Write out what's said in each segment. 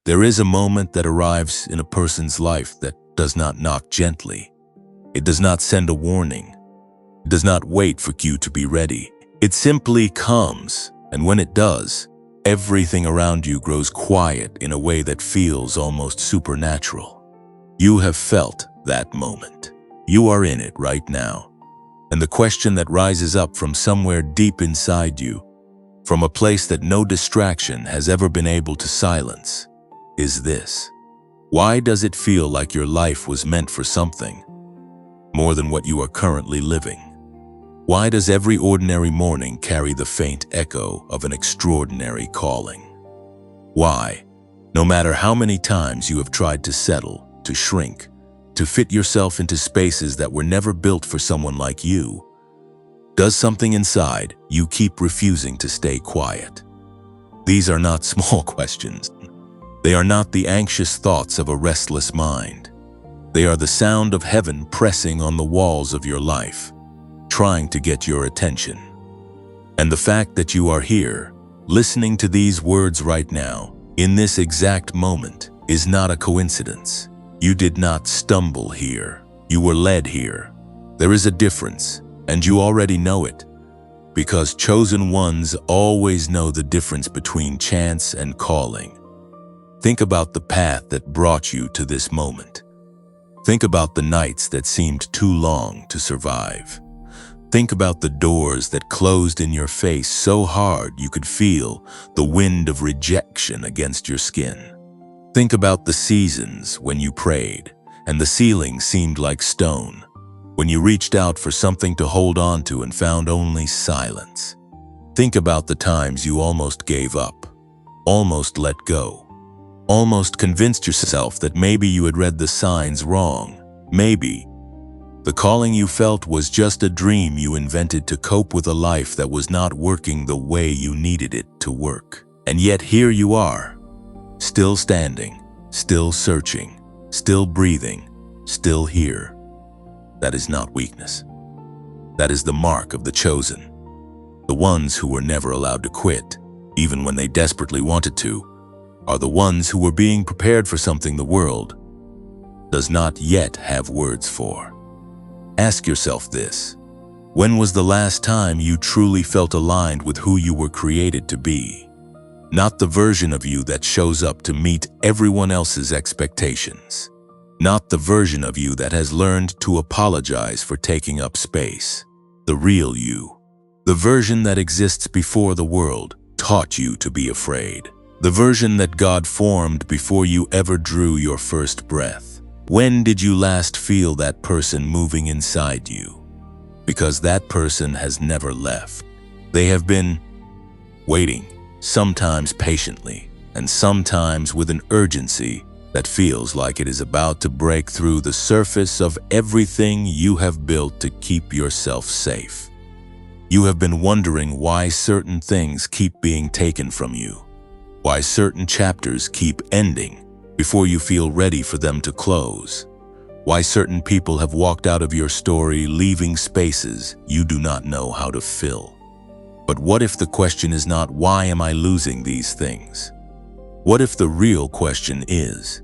There is a moment that arrives in a person's life that does not knock gently. It does not send a warning. It does not wait for you to be ready. It simply comes, and when it does, everything around you grows quiet in a way that feels almost supernatural. You have felt that moment. You are in it right now. And the question that rises up from somewhere deep inside you, from a place that no distraction has ever been able to silence, is this: why does it feel like your life was meant for something more than what you are currently living? Why does every ordinary morning carry the faint echo of an extraordinary calling? Why, no matter how many times you have tried to settle, to shrink, to fit yourself into spaces that were never built for someone like you, does something inside you keep refusing to stay quiet? These are not small questions. They are not the anxious thoughts of a restless mind. They are the sound of heaven pressing on the walls of your life, trying to get your attention. And the fact that you are here, listening to these words right now, in this exact moment, is not a coincidence. You did not stumble here. You were led here. There is a difference, and you already know it, because chosen ones always know the difference between chance and calling. Think about the path that brought you to this moment. Think about the nights that seemed too long to survive. Think about the doors that closed in your face so hard you could feel the wind of rejection against your skin. Think about the seasons when you prayed and the ceiling seemed like stone, when you reached out for something to hold on to and found only silence. Think about the times you almost gave up, almost let go, almost convinced yourself that maybe you had read the signs wrong. Maybe the calling you felt was just a dream you invented to cope with a life that was not working the way you needed it to work. And yet here you are, still standing, still searching, still breathing, still here. That is not weakness. That is the mark of the chosen. The ones who were never allowed to quit, even when they desperately wanted to, are the ones who were being prepared for something the world does not yet have words for. Ask yourself this: when was the last time you truly felt aligned with who you were created to be? Not the version of you that shows up to meet everyone else's expectations. Not the version of you that has learned to apologize for taking up space. The real you. The version that exists before the world taught you to be afraid. The version that God formed before you ever drew your first breath. When did you last feel that person moving inside you? Because that person has never left. They have been waiting, sometimes patiently, and sometimes with an urgency that feels like it is about to break through the surface of everything you have built to keep yourself safe. You have been wondering why certain things keep being taken from you, why certain chapters keep ending before you feel ready for them to close, why certain people have walked out of your story leaving spaces you do not know how to fill. But what if the question is not, why am I losing these things? What if the real question is,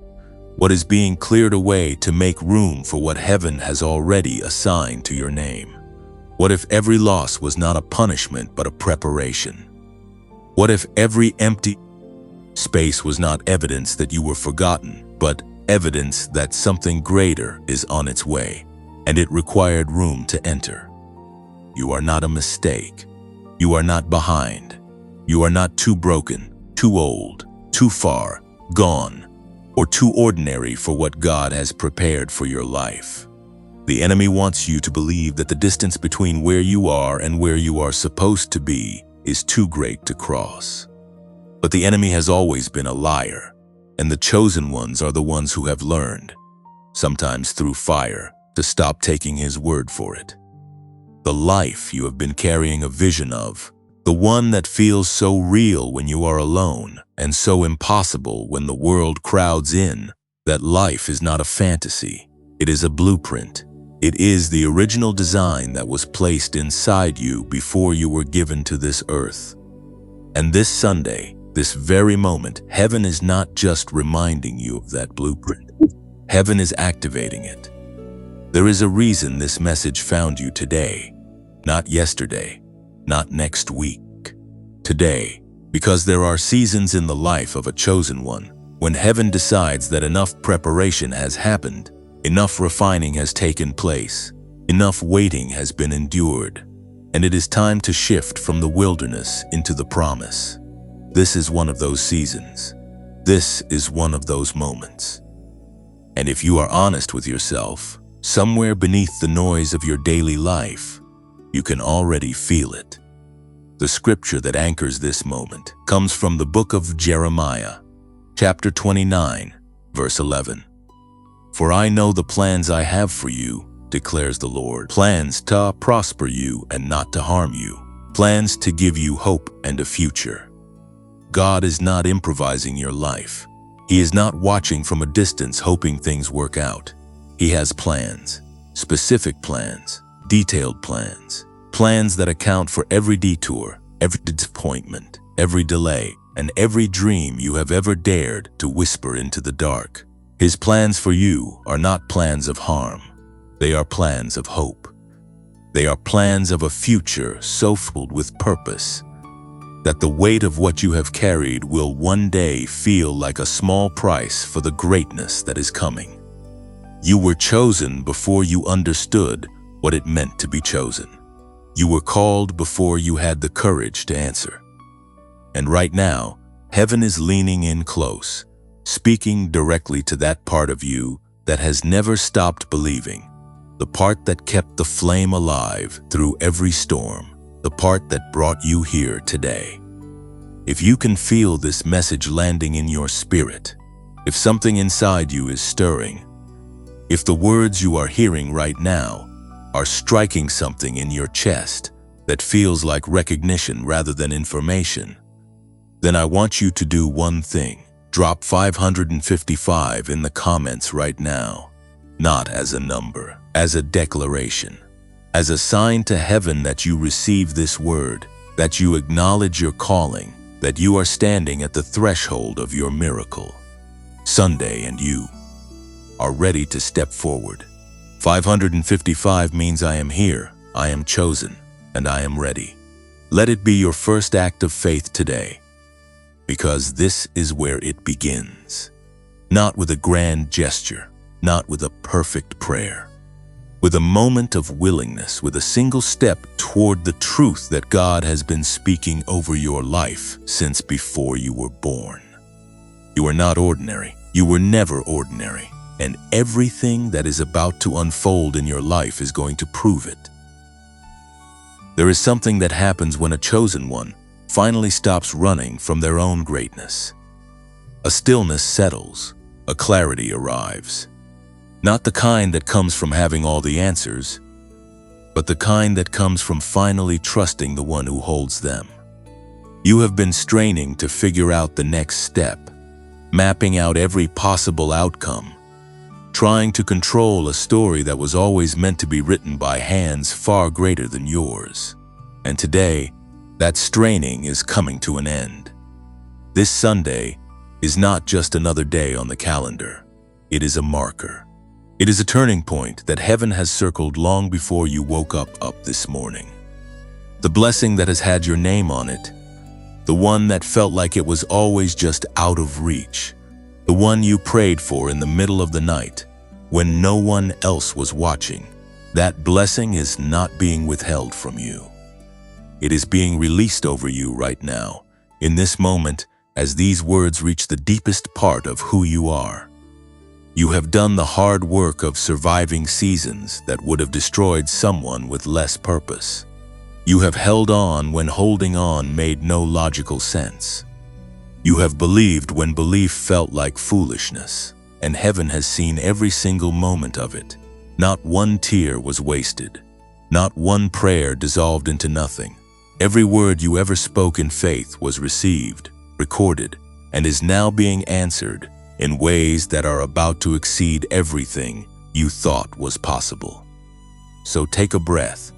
what is being cleared away to make room for what heaven has already assigned to your name? What if every loss was not a punishment but a preparation? What if every empty space was not evidence that you were forgotten, but evidence that something greater is on its way, and it required room to enter? You are not a mistake. You are not behind. You are not too broken, too old, too far, gone, or too ordinary for what God has prepared for your life. The enemy wants you to believe that the distance between where you are and where you are supposed to be is too great to cross. But the enemy has always been a liar, and the chosen ones are the ones who have learned, sometimes through fire, to stop taking his word for it. The life you have been carrying a vision of, the one that feels so real when you are alone and so impossible when the world crowds in, that life is not a fantasy. It is a blueprint. It is the original design that was placed inside you before you were given to this earth. And this Sunday, This very moment, heaven is not just reminding you of that blueprint. Heaven is activating it. There is a reason this message found you today, not yesterday, not next week. Today, because there are seasons in the life of a chosen one when heaven decides that enough preparation has happened, enough refining has taken place, enough waiting has been endured, and it is time to shift from the wilderness into the promise. This is one of those seasons. This is one of those moments. And if you are honest with yourself, somewhere beneath the noise of your daily life, you can already feel it. The scripture that anchors this moment comes from the book of Jeremiah, chapter 29, verse 11. For I know the plans I have for you, declares the Lord, plans to prosper you and not to harm you, plans to give you hope and a future. God is not improvising your life. He is not watching from a distance hoping things work out. He has plans, specific plans, detailed plans, plans that account for every detour, every disappointment, every delay, and every dream you have ever dared to whisper into the dark. His plans for you are not plans of harm. They are plans of hope. They are plans of a future so filled with purpose that the weight of what you have carried will one day feel like a small price for the greatness that is coming. You were chosen before you understood what it meant to be chosen. You were called before you had the courage to answer. And right now, heaven is leaning in close, speaking directly to that part of you that has never stopped believing, the part that kept the flame alive through every storm, the part that brought you here today. If you can feel this message landing in your spirit, if something inside you is stirring, if the words you are hearing right now are striking something in your chest that feels like recognition rather than information, then I want you to do one thing. Drop 555 in the comments right now, not as a number, as a declaration, as a sign to heaven that you receive this word, that you acknowledge your calling, that you are standing at the threshold of your miracle. Sunday and you are ready to step forward. 555 means I am here, I am chosen, and I am ready. Let it be your first act of faith today, because this is where it begins. Not with a grand gesture, not with a perfect prayer, with a moment of willingness, with a single step toward the truth that God has been speaking over your life since before you were born. You are not ordinary. You were never ordinary. And everything that is about to unfold in your life is going to prove it. There is something that happens when a chosen one finally stops running from their own greatness. A stillness settles, a clarity arrives. Not the kind that comes from having all the answers, but the kind that comes from finally trusting the one who holds them. You have been straining to figure out the next step, mapping out every possible outcome, trying to control a story that was always meant to be written by hands far greater than yours. And today, that straining is coming to an end. This Sunday is not just another day on the calendar. It is a marker. It is a turning point that heaven has circled long before you woke up this morning. The blessing that has had your name on it, the one that felt like it was always just out of reach, the one you prayed for in the middle of the night when no one else was watching, that blessing is not being withheld from you. It is being released over you right now, in this moment, as these words reach the deepest part of who you are. You have done the hard work of surviving seasons that would have destroyed someone with less purpose. You have held on when holding on made no logical sense. You have believed when belief felt like foolishness, and heaven has seen every single moment of it. Not one tear was wasted. Not one prayer dissolved into nothing. Every word you ever spoke in faith was received, recorded, and is now being answered in ways that are about to exceed everything you thought was possible. So take a breath.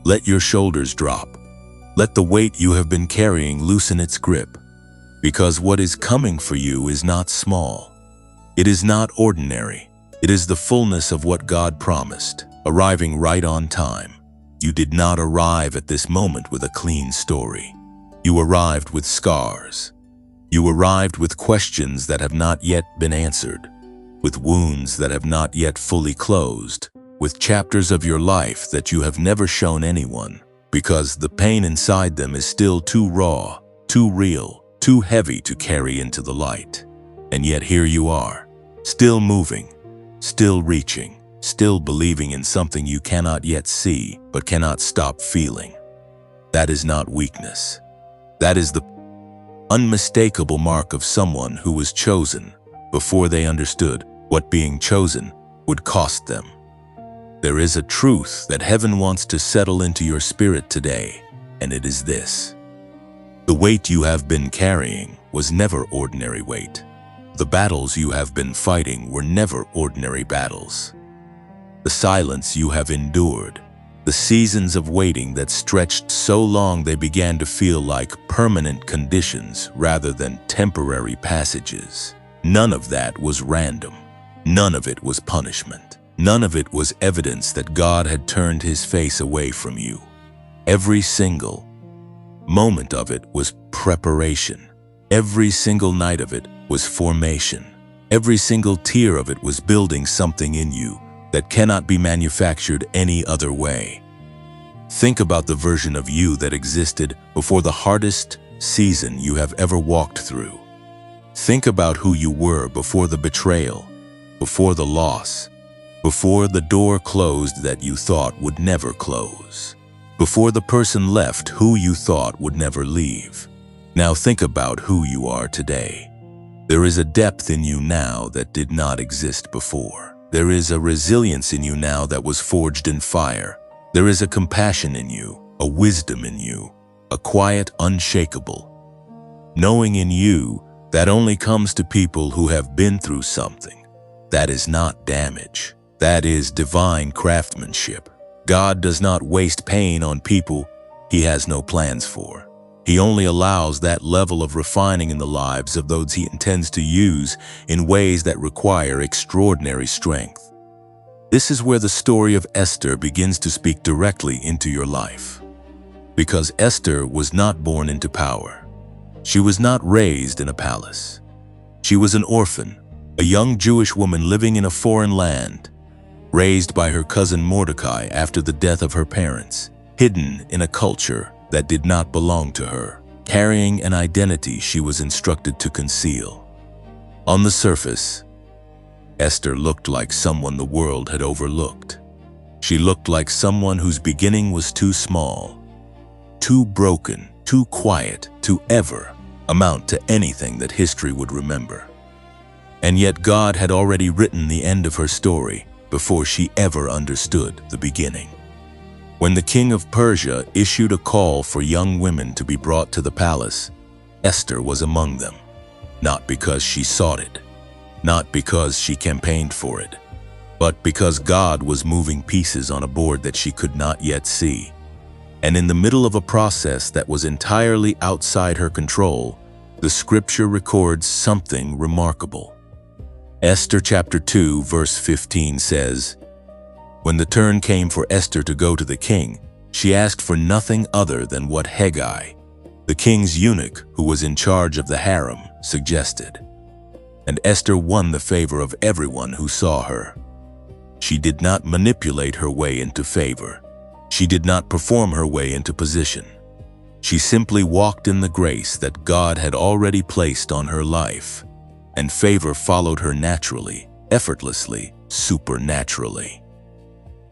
Let your shoulders drop. Let the weight you have been carrying loosen its grip. Because what is coming for you is not small. It is not ordinary. It is the fullness of what God promised, arriving right on time. You did not arrive at this moment with a clean story. You arrived with scars. You arrived with questions that have not yet been answered, with wounds that have not yet fully closed, with chapters of your life that you have never shown anyone, because the pain inside them is still too raw, too real, too heavy to carry into the light. And yet here you are, still moving, still reaching, still believing in something you cannot yet see but cannot stop feeling. That is not weakness. That is the unmistakable mark of someone who was chosen before they understood what being chosen would cost them. There is a truth that heaven wants to settle into your spirit today, and it is this. The weight you have been carrying was never ordinary weight. The battles you have been fighting were never ordinary battles. The silence you have endured, the seasons of waiting that stretched so long they began to feel like permanent conditions rather than temporary passages. None of that was random. None of it was punishment. None of it was evidence that God had turned his face away from you. Every single moment of it was preparation. Every single night of it was formation. Every single tear of it was building something in you that cannot be manufactured any other way. Think about the version of you that existed before the hardest season you have ever walked through. Think about who you were before the betrayal, before the loss, before the door closed that you thought would never close, before the person left who you thought would never leave. Now think about who you are today. There is a depth in you now that did not exist before. There is a resilience in you now that was forged in fire. There is a compassion in you, a wisdom in you, a quiet, unshakable knowing in you that only comes to people who have been through something. That is not damage. That is divine craftsmanship. God does not waste pain on people he has no plans for. He only allows that level of refining in the lives of those he intends to use in ways that require extraordinary strength. This is where the story of Esther begins to speak directly into your life. Because Esther was not born into power. She was not raised in a palace. She was an orphan, a young Jewish woman living in a foreign land, raised by her cousin Mordecai after the death of her parents, hidden in a culture that did not belong to her, carrying an identity she was instructed to conceal. On the surface, Esther looked like someone the world had overlooked. She looked like someone whose beginning was too small, too broken, too quiet to ever amount to anything that history would remember. And yet God had already written the end of her story before she ever understood the beginning. When the king of Persia issued a call for young women to be brought to the palace, Esther was among them, not because she sought it, not because she campaigned for it, but because God was moving pieces on a board that she could not yet see. And in the middle of a process that was entirely outside her control, the scripture records something remarkable. Esther chapter 2 verse 15 says, "When the turn came for Esther to go to the king, she asked for nothing other than what Hegai, the king's eunuch who was in charge of the harem, suggested. And Esther won the favor of everyone who saw her. She did not manipulate her way into favor. She did not perform her way into position. She simply walked in the grace that God had already placed on her life, and favor followed her naturally, effortlessly, supernaturally.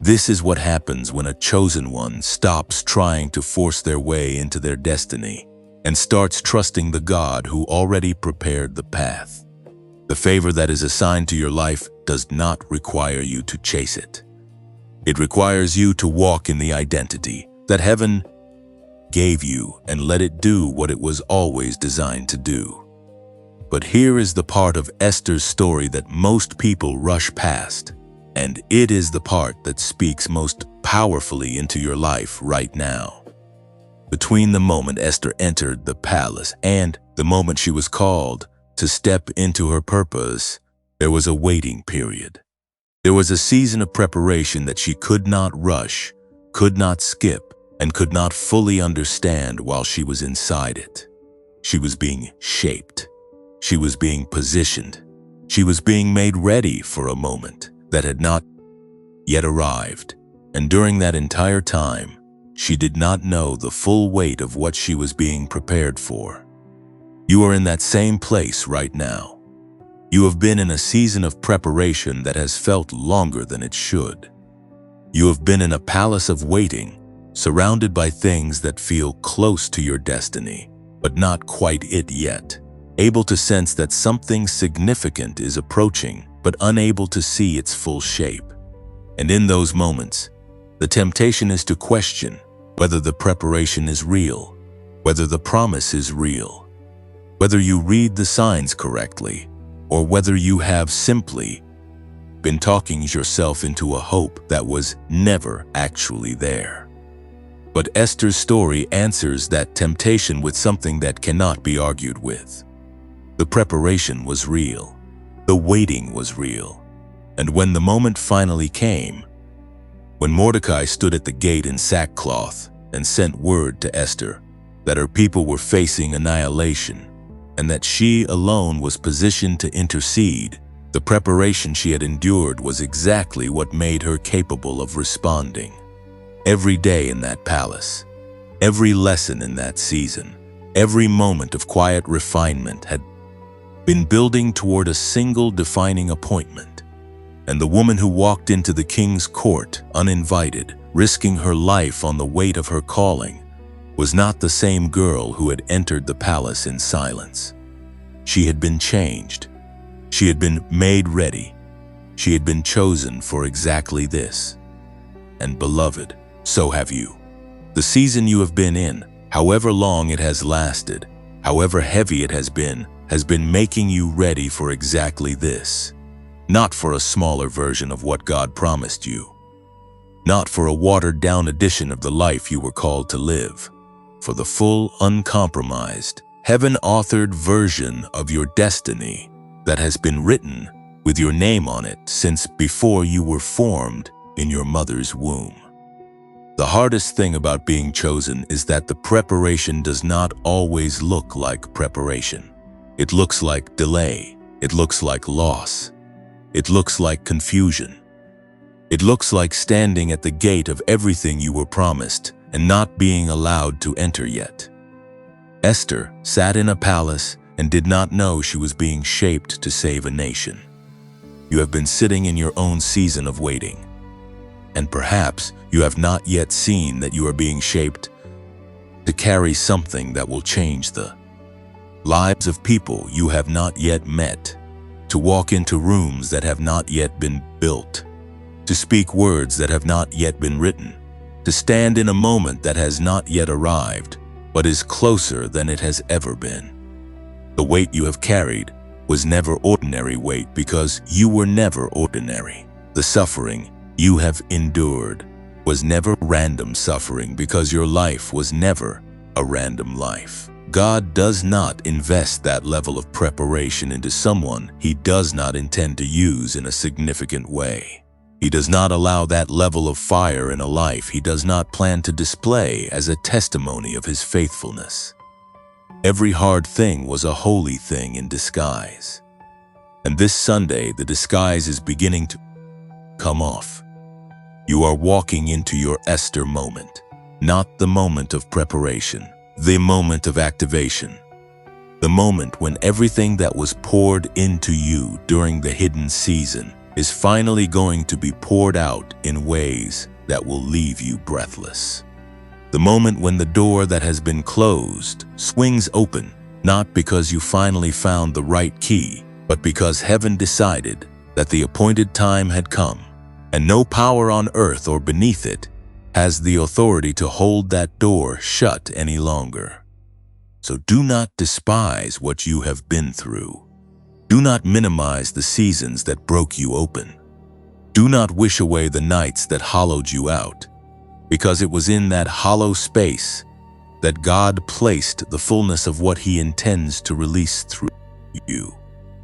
This is what happens when a chosen one stops trying to force their way into their destiny and starts trusting the God who already prepared the path. The favor that is assigned to your life does not require you to chase it. It requires you to walk in the identity that heaven gave you and let it do what it was always designed to do. But here is the part of Esther's story that most people rush past, and it is the part that speaks most powerfully into your life right now. Between the moment Esther entered the palace and The moment she was called to step into her purpose, there was a waiting period. There was a season of preparation that she could not rush, could not skip, and could not fully understand while she was inside it. She was being shaped. She was being positioned. She was being made ready for a moment that had not yet arrived. And during that entire time, she did not know the full weight of what she was being prepared for. You are in that same place right now. You have been in a season of preparation that has felt longer than it should. You have been in a palace of waiting, surrounded by things that feel close to your destiny, but not quite it yet. Able to sense that something significant is approaching, but unable to see its full shape. And in those moments, the temptation is to question whether the preparation is real, whether the promise is real, whether you read the signs correctly, or whether you have simply been talking yourself into a hope that was never actually there. But Esther's story answers that temptation with something that cannot be argued with. The preparation was real. The waiting was real. And when the moment finally came, when Mordecai stood at the gate in sackcloth and sent word to Esther that her people were facing annihilation and that she alone was positioned to intercede, the preparation she had endured was exactly what made her capable of responding. Every day in that palace, every lesson in that season, every moment of quiet refinement had been building toward a single defining appointment. And the woman who walked into the king's court uninvited, risking her life on the weight of her calling, was not the same girl who had entered the palace in silence. She had been changed. She had been made ready. She had been chosen for exactly this. And beloved, so have you. The season you have been in, however long it has lasted, however heavy it has been making you ready for exactly this. Not for a smaller version of what God promised you. Not for a watered-down edition of the life you were called to live. For the full, uncompromised, heaven-authored version of your destiny that has been written with your name on it since before you were formed in your mother's womb. The hardest thing about being chosen is that the preparation does not always look like preparation. It looks like delay. It looks like loss. It looks like confusion. It looks like standing at the gate of everything you were promised and not being allowed to enter yet. Esther sat in a palace and did not know she was being shaped to save a nation. You have been sitting in your own season of waiting, and perhaps you have not yet seen that you are being shaped to carry something that will change the lives of people you have not yet met, to walk into rooms that have not yet been built, to speak words that have not yet been written, to stand in a moment that has not yet arrived, but is closer than it has ever been. The weight you have carried was never ordinary weight because you were never ordinary. The suffering you have endured was never random suffering because your life was never a random life. God does not invest that level of preparation into someone He does not intend to use in a significant way. He does not allow that level of fire in a life He does not plan to display as a testimony of His faithfulness. Every hard thing was a holy thing in disguise. And this Sunday, the disguise is beginning to come off. You are walking into your Esther moment, not the moment of preparation, the moment of activation, the moment when everything that was poured into you during the hidden season is finally going to be poured out in ways that will leave you breathless. The moment when the door that has been closed swings open, not because you finally found the right key, but because heaven decided that the appointed time had come, and no power on earth or beneath it has the authority to hold that door shut any longer. So do not despise what you have been through. Do not minimize the seasons that broke you open. Do not wish away the nights that hollowed you out, because it was in that hollow space that God placed the fullness of what He intends to release through you.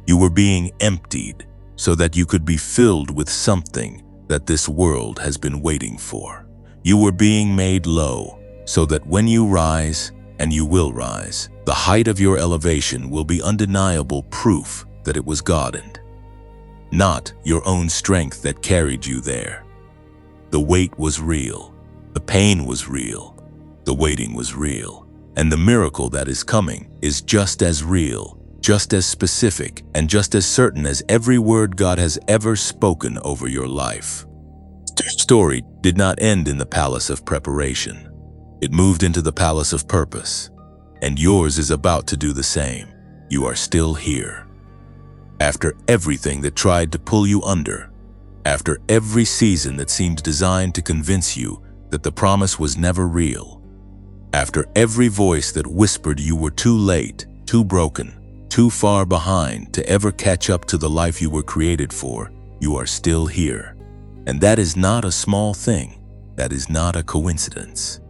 You were being emptied so that you could be filled with something that this world has been waiting for. You were being made low so that when you rise, and you will rise, the height of your elevation will be undeniable proof that it was God and not your own strength that carried you there. The weight was real, the pain was real, the waiting was real, and the miracle that is coming is just as real, just as specific, and just as certain as every word God has ever spoken over your life. The story did not end in the palace of preparation. It moved into the palace of purpose, and yours is about to do the same. You are still here. After everything that tried to pull you under, after every season that seemed designed to convince you that the promise was never real, after every voice that whispered you were too late, too broken, too far behind to ever catch up to the life you were created for, you are still here. And that is not a small thing. That is not a coincidence.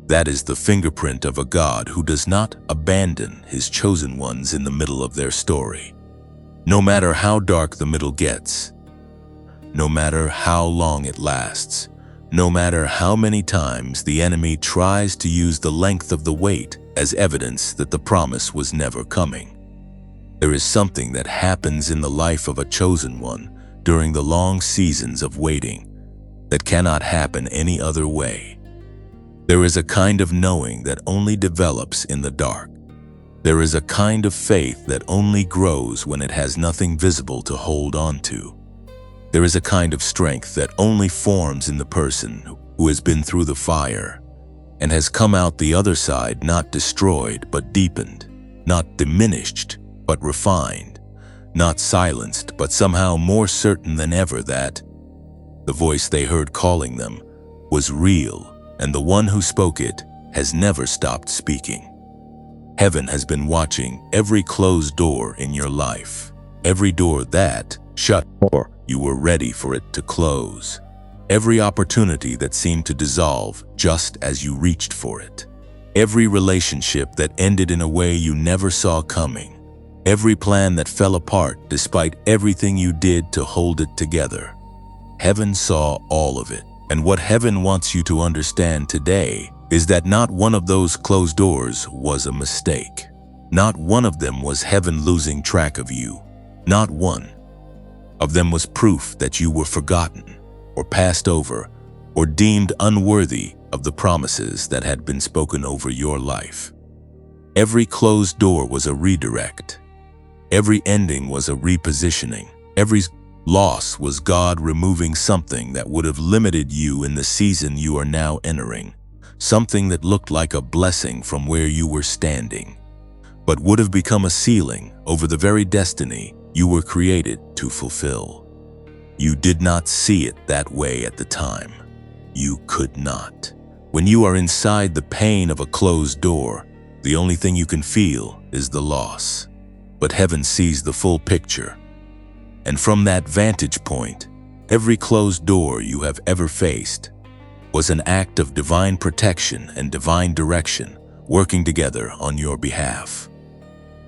That is the fingerprint of a God who does not abandon His chosen ones in the middle of their story. No matter how dark the middle gets, no matter how long it lasts, no matter how many times the enemy tries to use the length of the wait as evidence that the promise was never coming, there is something that happens in the life of a chosen one during the long seasons of waiting that cannot happen any other way. There is a kind of knowing that only develops in the dark. There is a kind of faith that only grows when it has nothing visible to hold on to. There is a kind of strength that only forms in the person who has been through the fire and has come out the other side not destroyed but deepened, not diminished but refined, not silenced but somehow more certain than ever that the voice they heard calling them was real, and the one who spoke it has never stopped speaking. Heaven has been watching every closed door in your life, every door that shut or you were ready for it to close, every opportunity that seemed to dissolve just as you reached for it, every relationship that ended in a way you never saw coming, every plan that fell apart despite everything you did to hold it together. Heaven saw all of it. And what heaven wants you to understand today is that not one of those closed doors was a mistake. Not one of them was heaven losing track of you. Not one of them was proof that you were forgotten or passed over or deemed unworthy of the promises that had been spoken over your life. Every closed door was a redirect. Every ending was a repositioning. Every loss was God removing something that would have limited you in the season you are now entering, something that looked like a blessing from where you were standing, but would have become a ceiling over the very destiny you were created to fulfill. You did not see it that way at the time. You could not. When you are inside the pain of a closed door, the only thing you can feel is the loss. But heaven sees the full picture. And from that vantage point, every closed door you have ever faced was an act of divine protection and divine direction working together on your behalf.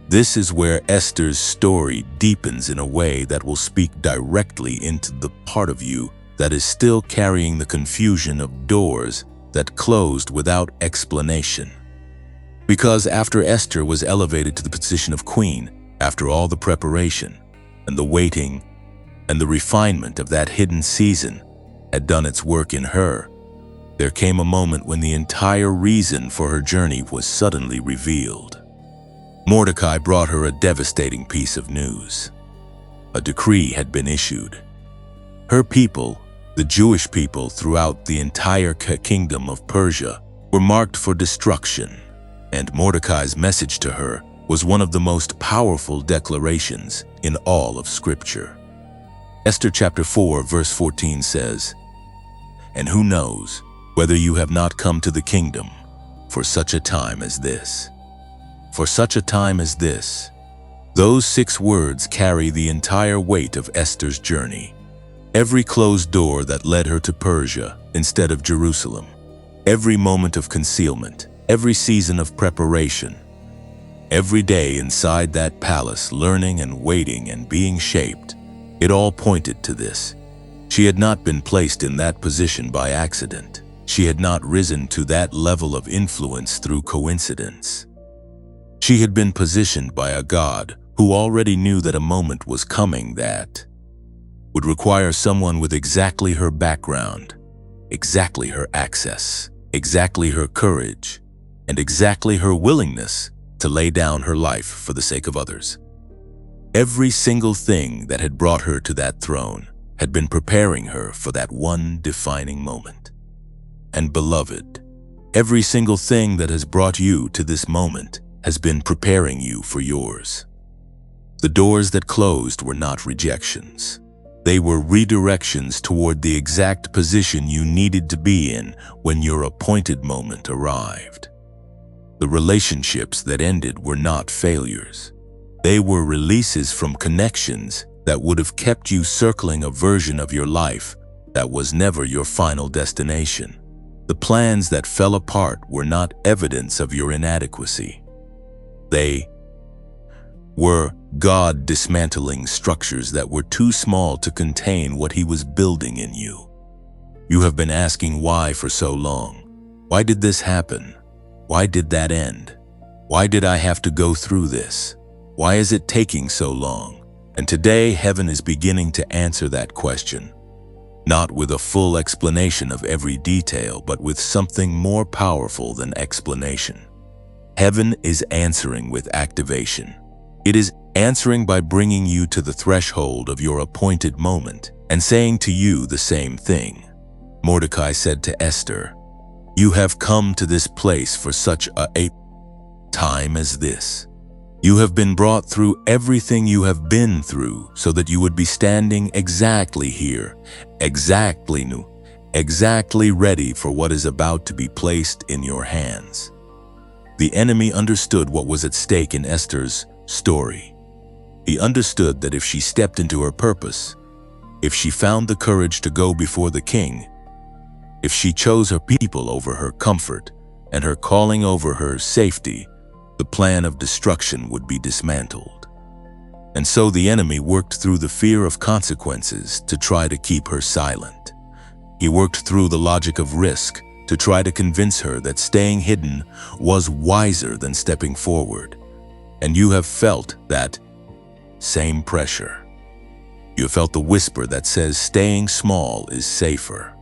This is where Esther's story deepens in a way that will speak directly into the part of you that is still carrying the confusion of doors that closed without explanation. Because after Esther was elevated to the position of queen, after all the preparation, and the waiting and the refinement of that hidden season had done its work in her, there came a moment when the entire reason for her journey was suddenly revealed. Mordecai brought her a devastating piece of news. A decree had been issued. Her people, the Jewish people throughout the entire kingdom of Persia, were marked for destruction, and Mordecai's message to her was one of the most powerful declarations in all of Scripture. Esther chapter 4 verse 14 says, "And who knows whether you have not come to the kingdom for such a time as this?" For such a time as this. Those 6 words carry the entire weight of Esther's journey. Every closed door that led her to Persia instead of Jerusalem, every moment of concealment, every season of preparation, every day inside that palace, learning and waiting and being shaped, it all pointed to this. She had not been placed in that position by accident. She had not risen to that level of influence through coincidence. She had been positioned by a God who already knew that a moment was coming that would require someone with exactly her background, exactly her access, exactly her courage, and exactly her willingness to lay down her life for the sake of others. Every single thing that had brought her to that throne had been preparing her for that one defining moment. And beloved, every single thing that has brought you to this moment has been preparing you for yours. The doors that closed were not rejections. They were redirections toward the exact position you needed to be in when your appointed moment arrived. The relationships that ended were not failures. They were releases from connections that would have kept you circling a version of your life that was never your final destination. The plans that fell apart were not evidence of your inadequacy. They were God dismantling structures that were too small to contain what He was building in you. You have been asking why for so long. Why did this happen? Why did that end? Why did I have to go through this? Why is it taking so long? And today, heaven is beginning to answer that question. Not with a full explanation of every detail, but with something more powerful than explanation. Heaven is answering with activation. It is answering by bringing you to the threshold of your appointed moment and saying to you the same thing. Mordecai said to Esther, "You have come to this place for such a time as this. You have been brought through everything you have been through so that you would be standing exactly here, exactly new, exactly ready for what is about to be placed in your hands." The enemy understood what was at stake in Esther's story. He understood that if she stepped into her purpose, if she found the courage to go before the king, if she chose her people over her comfort and her calling over her safety, the plan of destruction would be dismantled. And so the enemy worked through the fear of consequences to try to keep her silent. He worked through the logic of risk to try to convince her that staying hidden was wiser than stepping forward. And you have felt that same pressure. You have felt the whisper that says staying small is safer,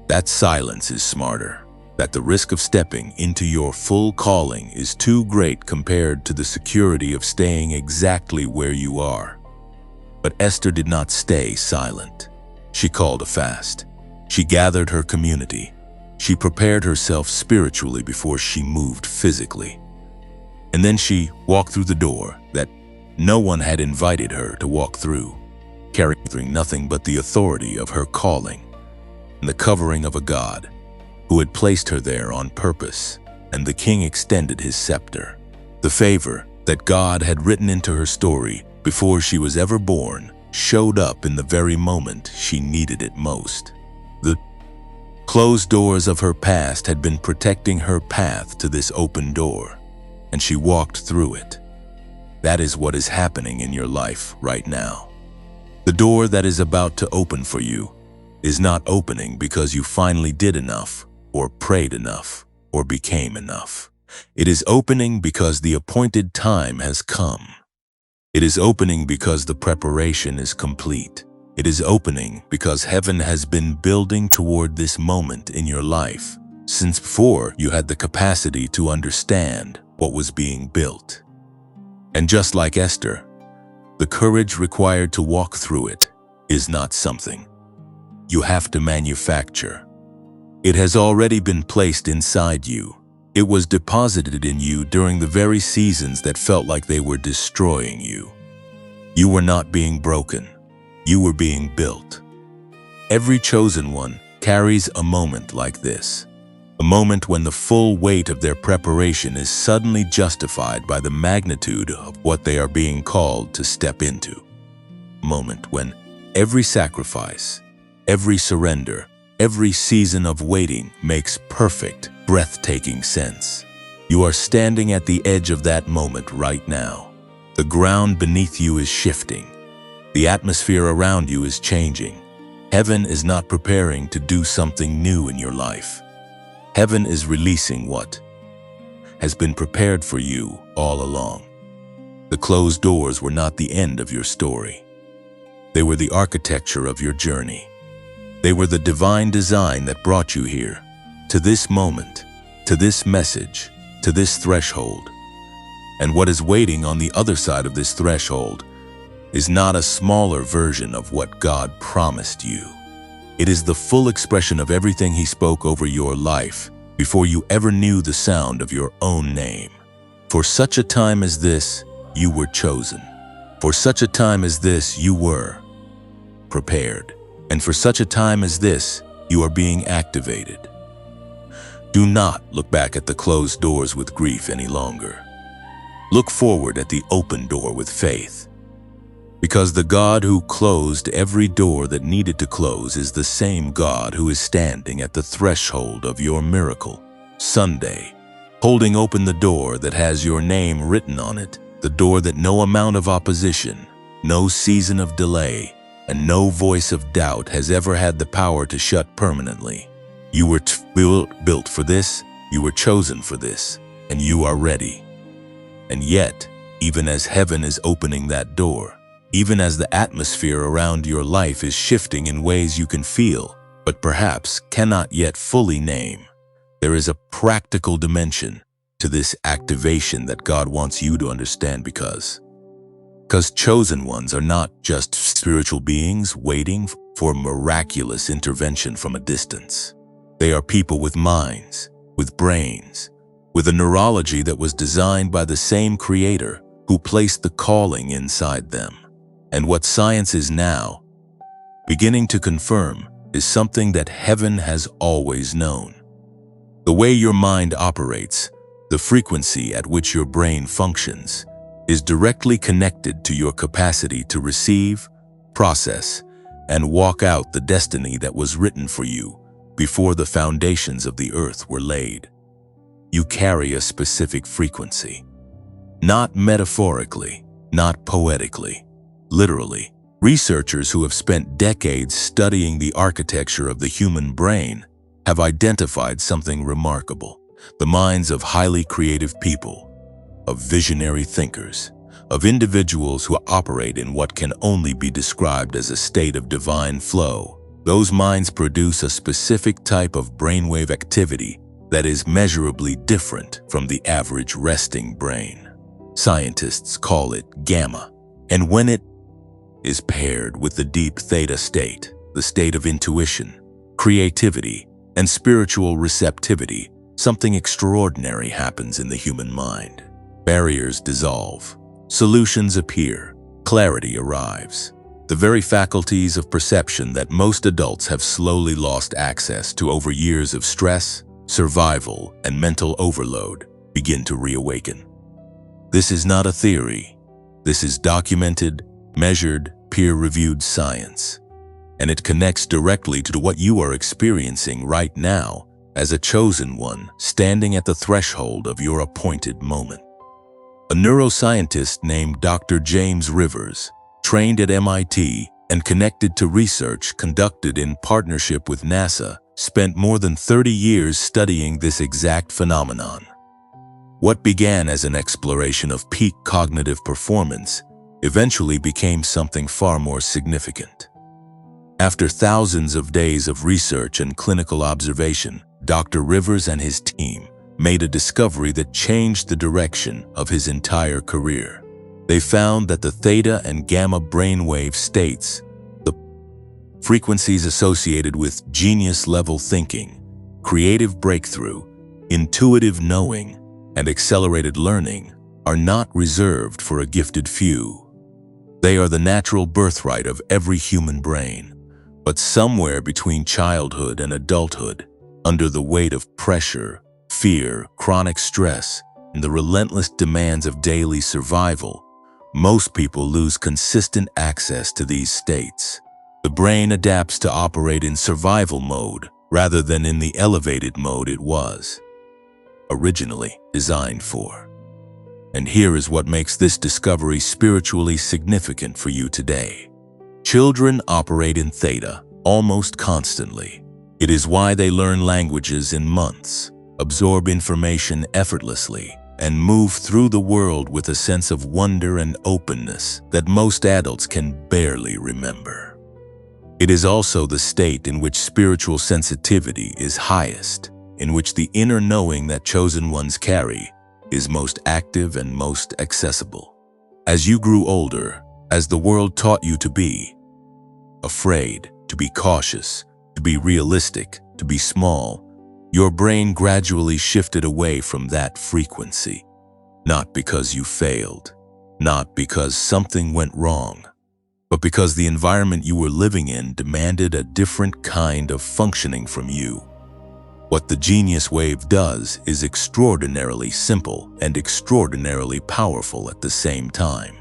that silence is smarter, that the risk of stepping into your full calling is too great compared to the security of staying exactly where you are. But Esther did not stay silent. She called a fast. She gathered her community. She prepared herself spiritually before she moved physically. And then she walked through the door that no one had invited her to walk through, carrying nothing but the authority of her calling and the covering of a God who had placed her there on purpose. And the king extended his scepter. The favor that God had written into her story before she was ever born showed up in the very moment she needed it most. The closed doors of her past had been protecting her path to this open door, and she walked through it. That is what is happening in your life right now. The door that is about to open for you is not opening because you finally did enough, or prayed enough, or became enough. It is opening because the appointed time has come. It is opening because the preparation is complete. It is opening because heaven has been building toward this moment in your life since before you had the capacity to understand what was being built. And just like Esther, the courage required to walk through it is not something you have to manufacture. It has already been placed inside you. It was deposited in you during the very seasons that felt like they were destroying you. You were not being broken. You were being built. Every chosen one carries a moment like this. A moment when the full weight of their preparation is suddenly justified by the magnitude of what they are being called to step into. A moment when every sacrifice, every surrender, every season of waiting makes perfect, breathtaking sense. You are standing at the edge of that moment right now. The ground beneath you is shifting. The atmosphere around you is changing. Heaven is not preparing to do something new in your life. Heaven is releasing what has been prepared for you all along. The closed doors were not the end of your story. They were the architecture of your journey. They were the divine design that brought you here, to this moment, to this message, to this threshold. And what is waiting on the other side of this threshold is not a smaller version of what God promised you. It is the full expression of everything He spoke over your life before you ever knew the sound of your own name. For such a time as this, you were chosen. For such a time as this, you were prepared. And for such a time as this, you are being activated. Do not look back at the closed doors with grief any longer. Look forward at the open door with faith. Because the God who closed every door that needed to close is the same God who is standing at the threshold of your miracle Sunday, holding open the door that has your name written on it, the door that no amount of opposition, no season of delay, and no voice of doubt has ever had the power to shut permanently. You were built for this, you were chosen for this, and you are ready. And yet, even as heaven is opening that door, even as the atmosphere around your life is shifting in ways you can feel, but perhaps cannot yet fully name, there is a practical dimension to this activation that God wants you to understand because chosen ones are not just spiritual beings waiting for miraculous intervention from a distance. They are people with minds, with brains, with a neurology that was designed by the same Creator who placed the calling inside them. And what science is now beginning to confirm is something that heaven has always known. The way your mind operates, the frequency at which your brain functions, is directly connected to your capacity to receive, process, and walk out the destiny that was written for you before the foundations of the earth were laid. You carry a specific frequency. Not metaphorically, not poetically, literally. Researchers who have spent decades studying the architecture of the human brain have identified something remarkable. The minds of highly creative people, of visionary thinkers, of individuals who operate in what can only be described as a state of divine flow. Those minds produce a specific type of brainwave activity that is measurably different from the average resting brain. Scientists call it gamma, and when it is paired with the deep theta state, the state of intuition, creativity, and spiritual receptivity, something extraordinary happens in the human mind. Barriers dissolve, solutions appear, clarity arrives. The very faculties of perception that most adults have slowly lost access to over years of stress, survival, and mental overload begin to reawaken. This is not a theory. This is documented, measured, peer-reviewed science. And it connects directly to what you are experiencing right now as a chosen one standing at the threshold of your appointed moment. A neuroscientist named Dr. James Rivers, trained at MIT and connected to research conducted in partnership with NASA, spent more than 30 years studying this exact phenomenon. What began as an exploration of peak cognitive performance eventually became something far more significant. After thousands of days of research and clinical observation, Dr. Rivers and his team made a discovery that changed the direction of his entire career. They found that the theta and gamma brainwave states, the frequencies associated with genius-level thinking, creative breakthrough, intuitive knowing, and accelerated learning, are not reserved for a gifted few. They are the natural birthright of every human brain, but somewhere between childhood and adulthood, under the weight of pressure, fear, chronic stress, and the relentless demands of daily survival, most people lose consistent access to these states. The brain adapts to operate in survival mode rather than in the elevated mode it was. originally designed for. And here is what makes this discovery spiritually significant for you today. Children operate in theta almost constantly. It is why they learn languages in months, absorb information effortlessly, and move through the world with a sense of wonder and openness that most adults can barely remember. It is also the state in which spiritual sensitivity is highest, in which the inner knowing that chosen ones carry is most active and most accessible. As you grew older, as the world taught you to be afraid, to be cautious, to be realistic, to be small, your brain gradually shifted away from that frequency. Not because you failed, not because something went wrong, but because the environment you were living in demanded a different kind of functioning from you. What the genius wave does is extraordinarily simple and extraordinarily powerful at the same time.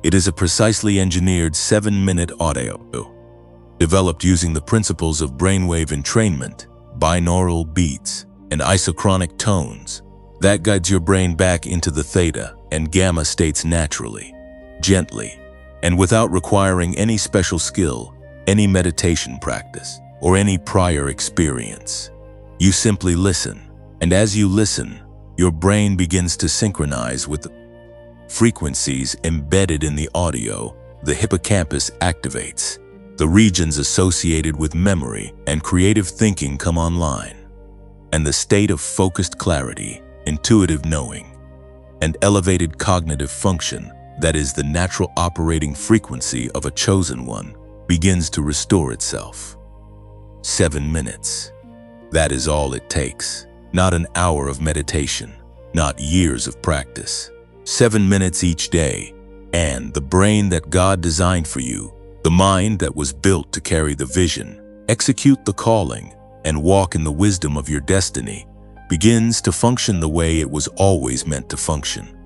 It is a precisely engineered 7-minute audio, developed using the principles of brainwave entrainment, binaural beats, and isochronic tones that guides your brain back into the theta and gamma states naturally, gently, and without requiring any special skill, any meditation practice, or any prior experience. You simply listen, and as you listen, your brain begins to synchronize with the frequencies embedded in the audio. The hippocampus activates. The regions associated with memory and creative thinking come online, and the state of focused clarity, intuitive knowing, and elevated cognitive function that is the natural operating frequency of a chosen one begins to restore itself. 7 minutes. That is all it takes. Not an hour of meditation, not years of practice. 7 minutes each day, and the brain that God designed for you, the mind that was built to carry the vision, execute the calling, and walk in the wisdom of your destiny, begins to function the way it was always meant to function.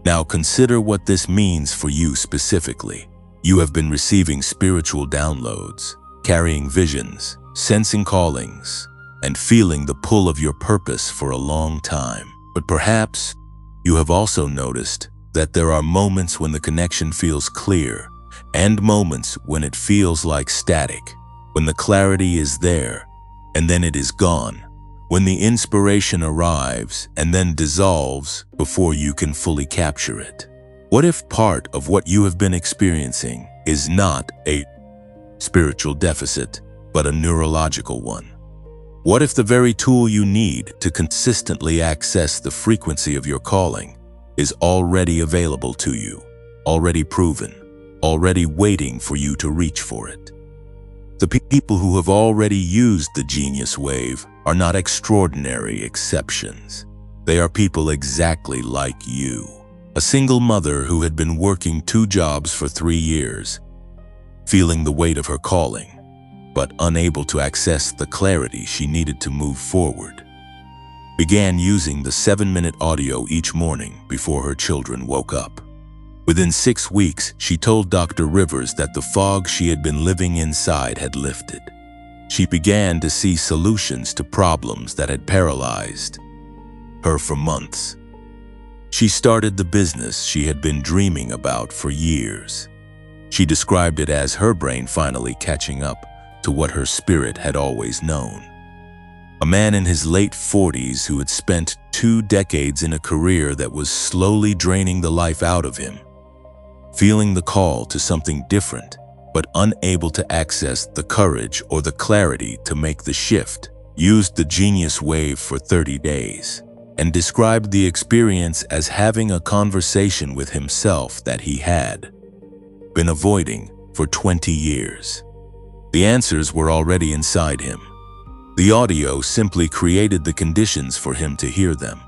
Now consider what this means for you specifically. You have been receiving spiritual downloads, carrying visions, sensing callings, and feeling the pull of your purpose for a long time. But perhaps you have also noticed that there are moments when the connection feels clear, and moments when it feels like static, when the clarity is there, and then it is gone, when the inspiration arrives and then dissolves before you can fully capture it. What if part of what you have been experiencing is not a spiritual deficit, but a neurological one? What if the very tool you need to consistently access the frequency of your calling is already available to you, already proven, already waiting for you to reach for it? The people who have already used the genius wave are not extraordinary exceptions. They are people exactly like you. A single mother who had been working 2 jobs for 3 years, feeling the weight of her calling, but unable to access the clarity she needed to move forward, began using the 7-minute audio each morning before her children woke up. Within 6 weeks, she told Dr. Rivers that the fog she had been living inside had lifted. She began to see solutions to problems that had paralyzed her for months. She started the business she had been dreaming about for years. She described it as her brain finally catching up to what her spirit had always known. A man in his late 40s who had spent 2 decades in a career that was slowly draining the life out of him, feeling the call to something different, but unable to access the courage or the clarity to make the shift, used the genius wave for 30 days and described the experience as having a conversation with himself that he had been avoiding for 20 years. The answers were already inside him. The audio simply created the conditions for him to hear them.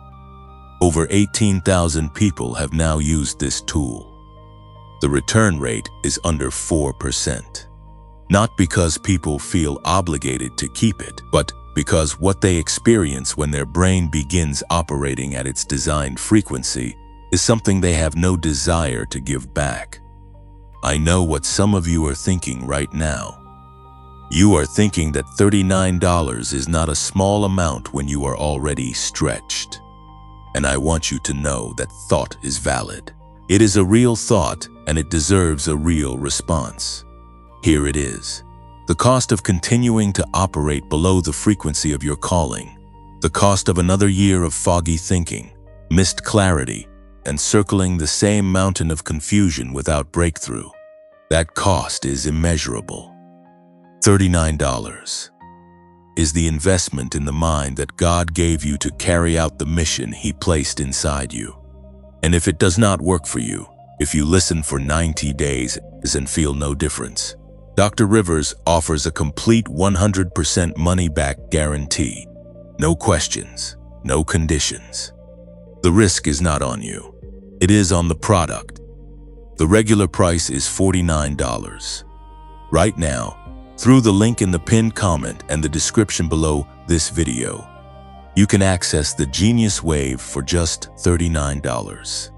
Over 18,000 people have now used this tool. The return rate is under 4%. Not because people feel obligated to keep it, but because what they experience when their brain begins operating at its designed frequency is something they have no desire to give back. I know what some of you are thinking right now. You are thinking that $39 is not a small amount when you are already stretched. And I want you to know that thought is valid. It is a real thought, and it deserves a real response. Here it is. The cost of continuing to operate below the frequency of your calling. The cost of another year of foggy thinking, missed clarity, and circling the same mountain of confusion without breakthrough. That cost is immeasurable. $39 is the investment in the mind that God gave you to carry out the mission He placed inside you. And if it does not work for you, if you listen for 90 days and feel no difference, Dr. Rivers offers a complete 100% money-back guarantee. No questions, no conditions. The risk is not on you. It is on the product. The regular price is $49. Right now, through the link in the pinned comment and the description below this video, you can access the Genius Wave for just $39.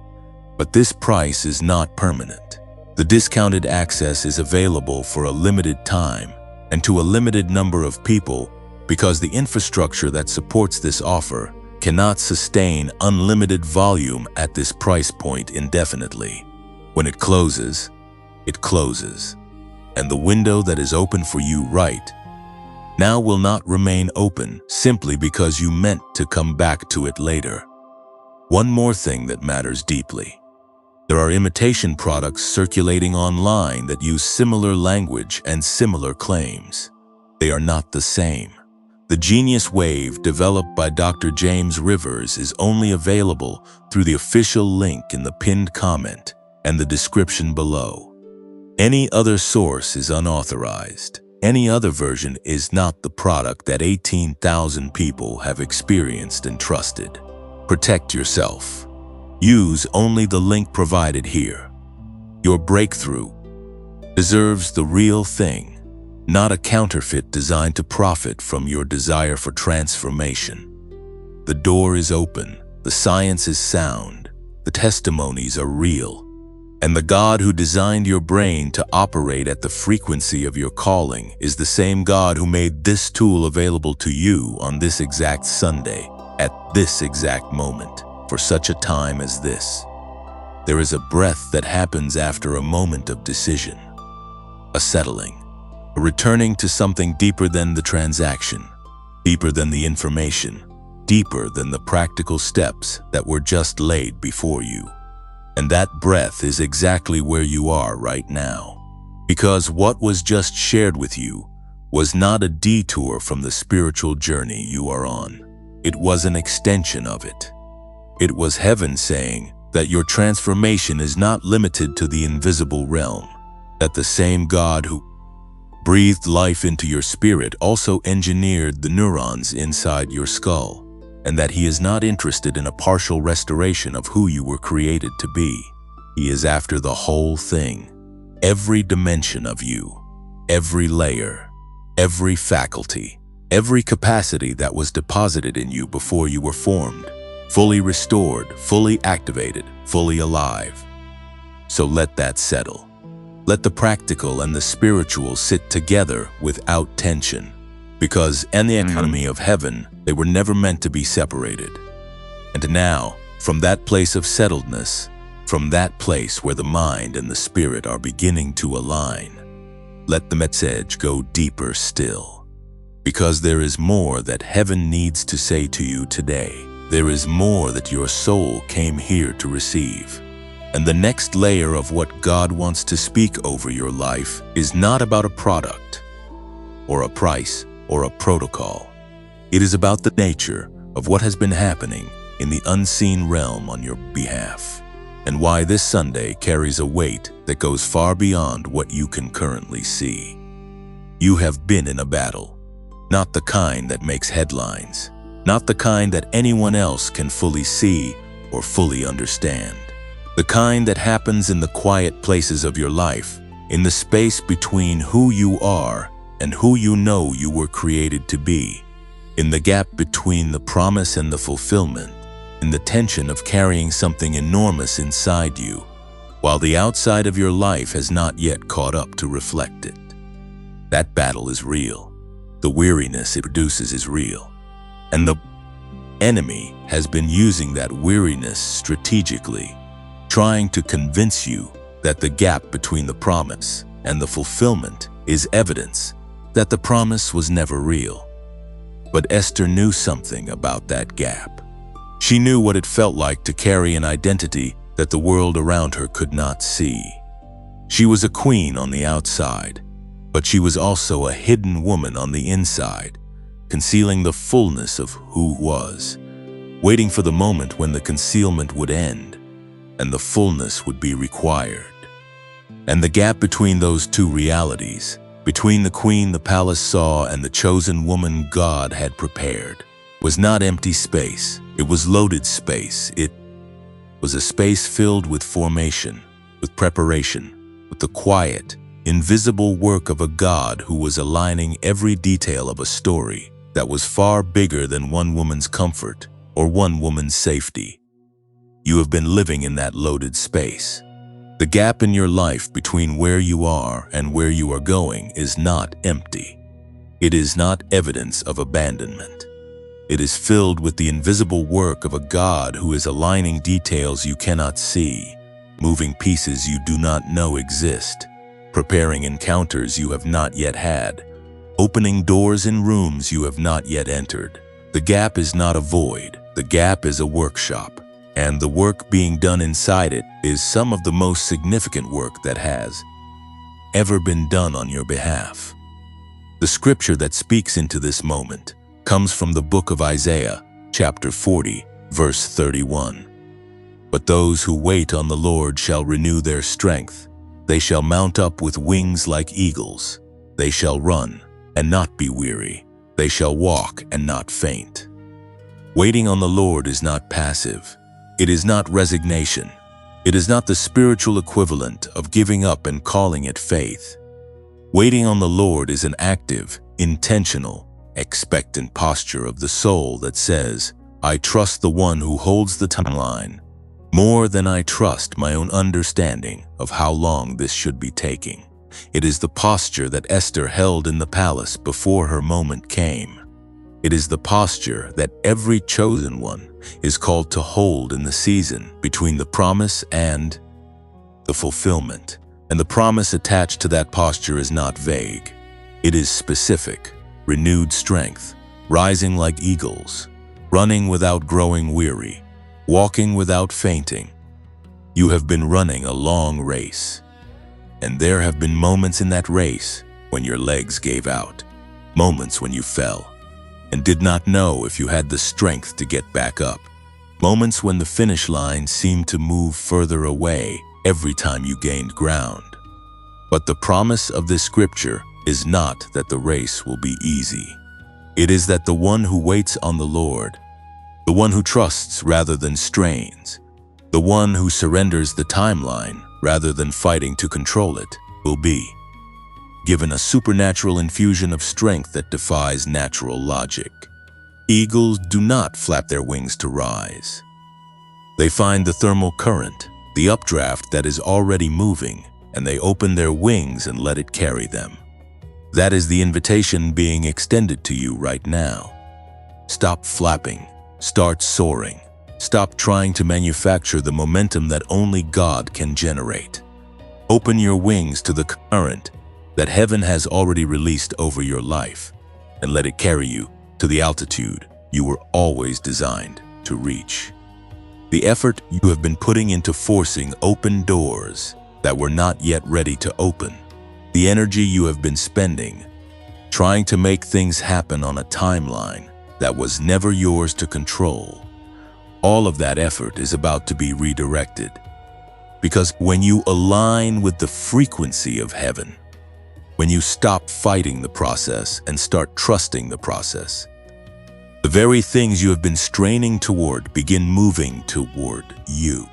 But this price is not permanent. The discounted access is available for a limited time and to a limited number of people because the infrastructure that supports this offer cannot sustain unlimited volume at this price point indefinitely. When it closes, it closes. And the window that is open for you right now will not remain open simply because you meant to come back to it later. One more thing that matters deeply. There are imitation products circulating online that use similar language and similar claims. They are not the same. The Genius Wave developed by Dr. James Rivers is only available through the official link in the pinned comment and the description below. Any other source is unauthorized. Any other version is not the product that 18,000 people have experienced and trusted. Protect yourself. Use only the link provided here. Your breakthrough deserves the real thing, not a counterfeit designed to profit from your desire for transformation. The door is open, the science is sound, the testimonies are real. And the God who designed your brain to operate at the frequency of your calling is the same God who made this tool available to you on this exact Sunday, at this exact moment, for such a time as this. There is a breath that happens after a moment of decision, a settling, a returning to something deeper than the transaction, deeper than the information, deeper than the practical steps that were just laid before you. And that breath is exactly where you are right now. Because what was just shared with you was not a detour from the spiritual journey you are on. It was an extension of it. It was heaven saying that your transformation is not limited to the invisible realm, that the same God who breathed life into your spirit also engineered the neurons inside your skull, and that He is not interested in a partial restoration of who you were created to be. He is after the whole thing, every dimension of you, every layer, every faculty, every capacity that was deposited in you before you were formed, fully restored, fully activated, fully alive. So let that settle. Let the practical and the spiritual sit together without tension. Because in the economy of heaven, they were never meant to be separated. And now, from that place of settledness, from that place where the mind and the spirit are beginning to align, let the message go deeper still. Because there is more that heaven needs to say to you today. There is more that your soul came here to receive. And the next layer of what God wants to speak over your life is not about a product, or a price, or a protocol. It is about the nature of what has been happening in the unseen realm on your behalf, and why this Sunday carries a weight that goes far beyond what you can currently see. You have been in a battle, not the kind that makes headlines, not the kind that anyone else can fully see or fully understand, the kind that happens in the quiet places of your life, in the space between who you are and who you know you were created to be, in the gap between the promise and the fulfillment, in the tension of carrying something enormous inside you, while the outside of your life has not yet caught up to reflect it. That battle is real. The weariness it produces is real. And the enemy has been using that weariness strategically, trying to convince you that the gap between the promise and the fulfillment is evidence that the promise was never real. But Esther knew something about that gap. She knew what it felt like to carry an identity that the world around her could not see. She was a queen on the outside, but she was also a hidden woman on the inside, concealing the fullness of who was, waiting for the moment when the concealment would end and the fullness would be required. And the gap between those two realities, between the queen the palace saw and the chosen woman God had prepared, was not empty space. It was loaded space. It was a space filled with formation, with preparation, with the quiet, invisible work of a God who was aligning every detail of a story that was far bigger than one woman's comfort or one woman's safety. You have been living in that loaded space. The gap in your life between where you are and where you are going is not empty. It is not evidence of abandonment. It is filled with the invisible work of a God who is aligning details you cannot see, moving pieces you do not know exist, preparing encounters you have not yet had, opening doors in rooms you have not yet entered. The gap is not a void. The gap is a workshop, and the work being done inside it is some of the most significant work that has ever been done on your behalf. The scripture that speaks into this moment comes from the book of Isaiah, chapter 40, verse 31. But those who wait on the Lord shall renew their strength. They shall mount up with wings like eagles. They shall run and not be weary. They shall walk and not faint. Waiting on the Lord is not passive. It is not resignation. It is not the spiritual equivalent of giving up and calling it faith. Waiting on the Lord is an active, intentional, expectant posture of the soul that says, I trust the one who holds the timeline more than I trust my own understanding of how long this should be taking. It is the posture that Esther held in the palace before her moment came. It is the posture that every chosen one is called to hold in the season between the promise and the fulfillment. And the promise attached to that posture is not vague. It is specific. Renewed strength, rising like eagles, running without growing weary, walking without fainting. You have been running a long race, and there have been moments in that race when your legs gave out, moments when you fell and did not know if you had the strength to get back up, moments when the finish line seemed to move further away every time you gained ground. But the promise of this scripture is not that the race will be easy. It is that the one who waits on the Lord, the one who trusts rather than strains, the one who surrenders the timeline rather than fighting to control it, will be given a supernatural infusion of strength that defies natural logic. Eagles do not flap their wings to rise. They find the thermal current, the updraft that is already moving, and they open their wings and let it carry them. That is the invitation being extended to you right now. Stop flapping. Start soaring. Stop trying to manufacture the momentum that only God can generate. Open your wings to the current that heaven has already released over your life, and let it carry you to the altitude you were always designed to reach. The effort you have been putting into forcing open doors that were not yet ready to open, the energy you have been spending trying to make things happen on a timeline that was never yours to control, all of that effort is about to be redirected. Because when you align with the frequency of heaven, when you stop fighting the process and start trusting the process, the very things you have been straining toward begin moving toward you.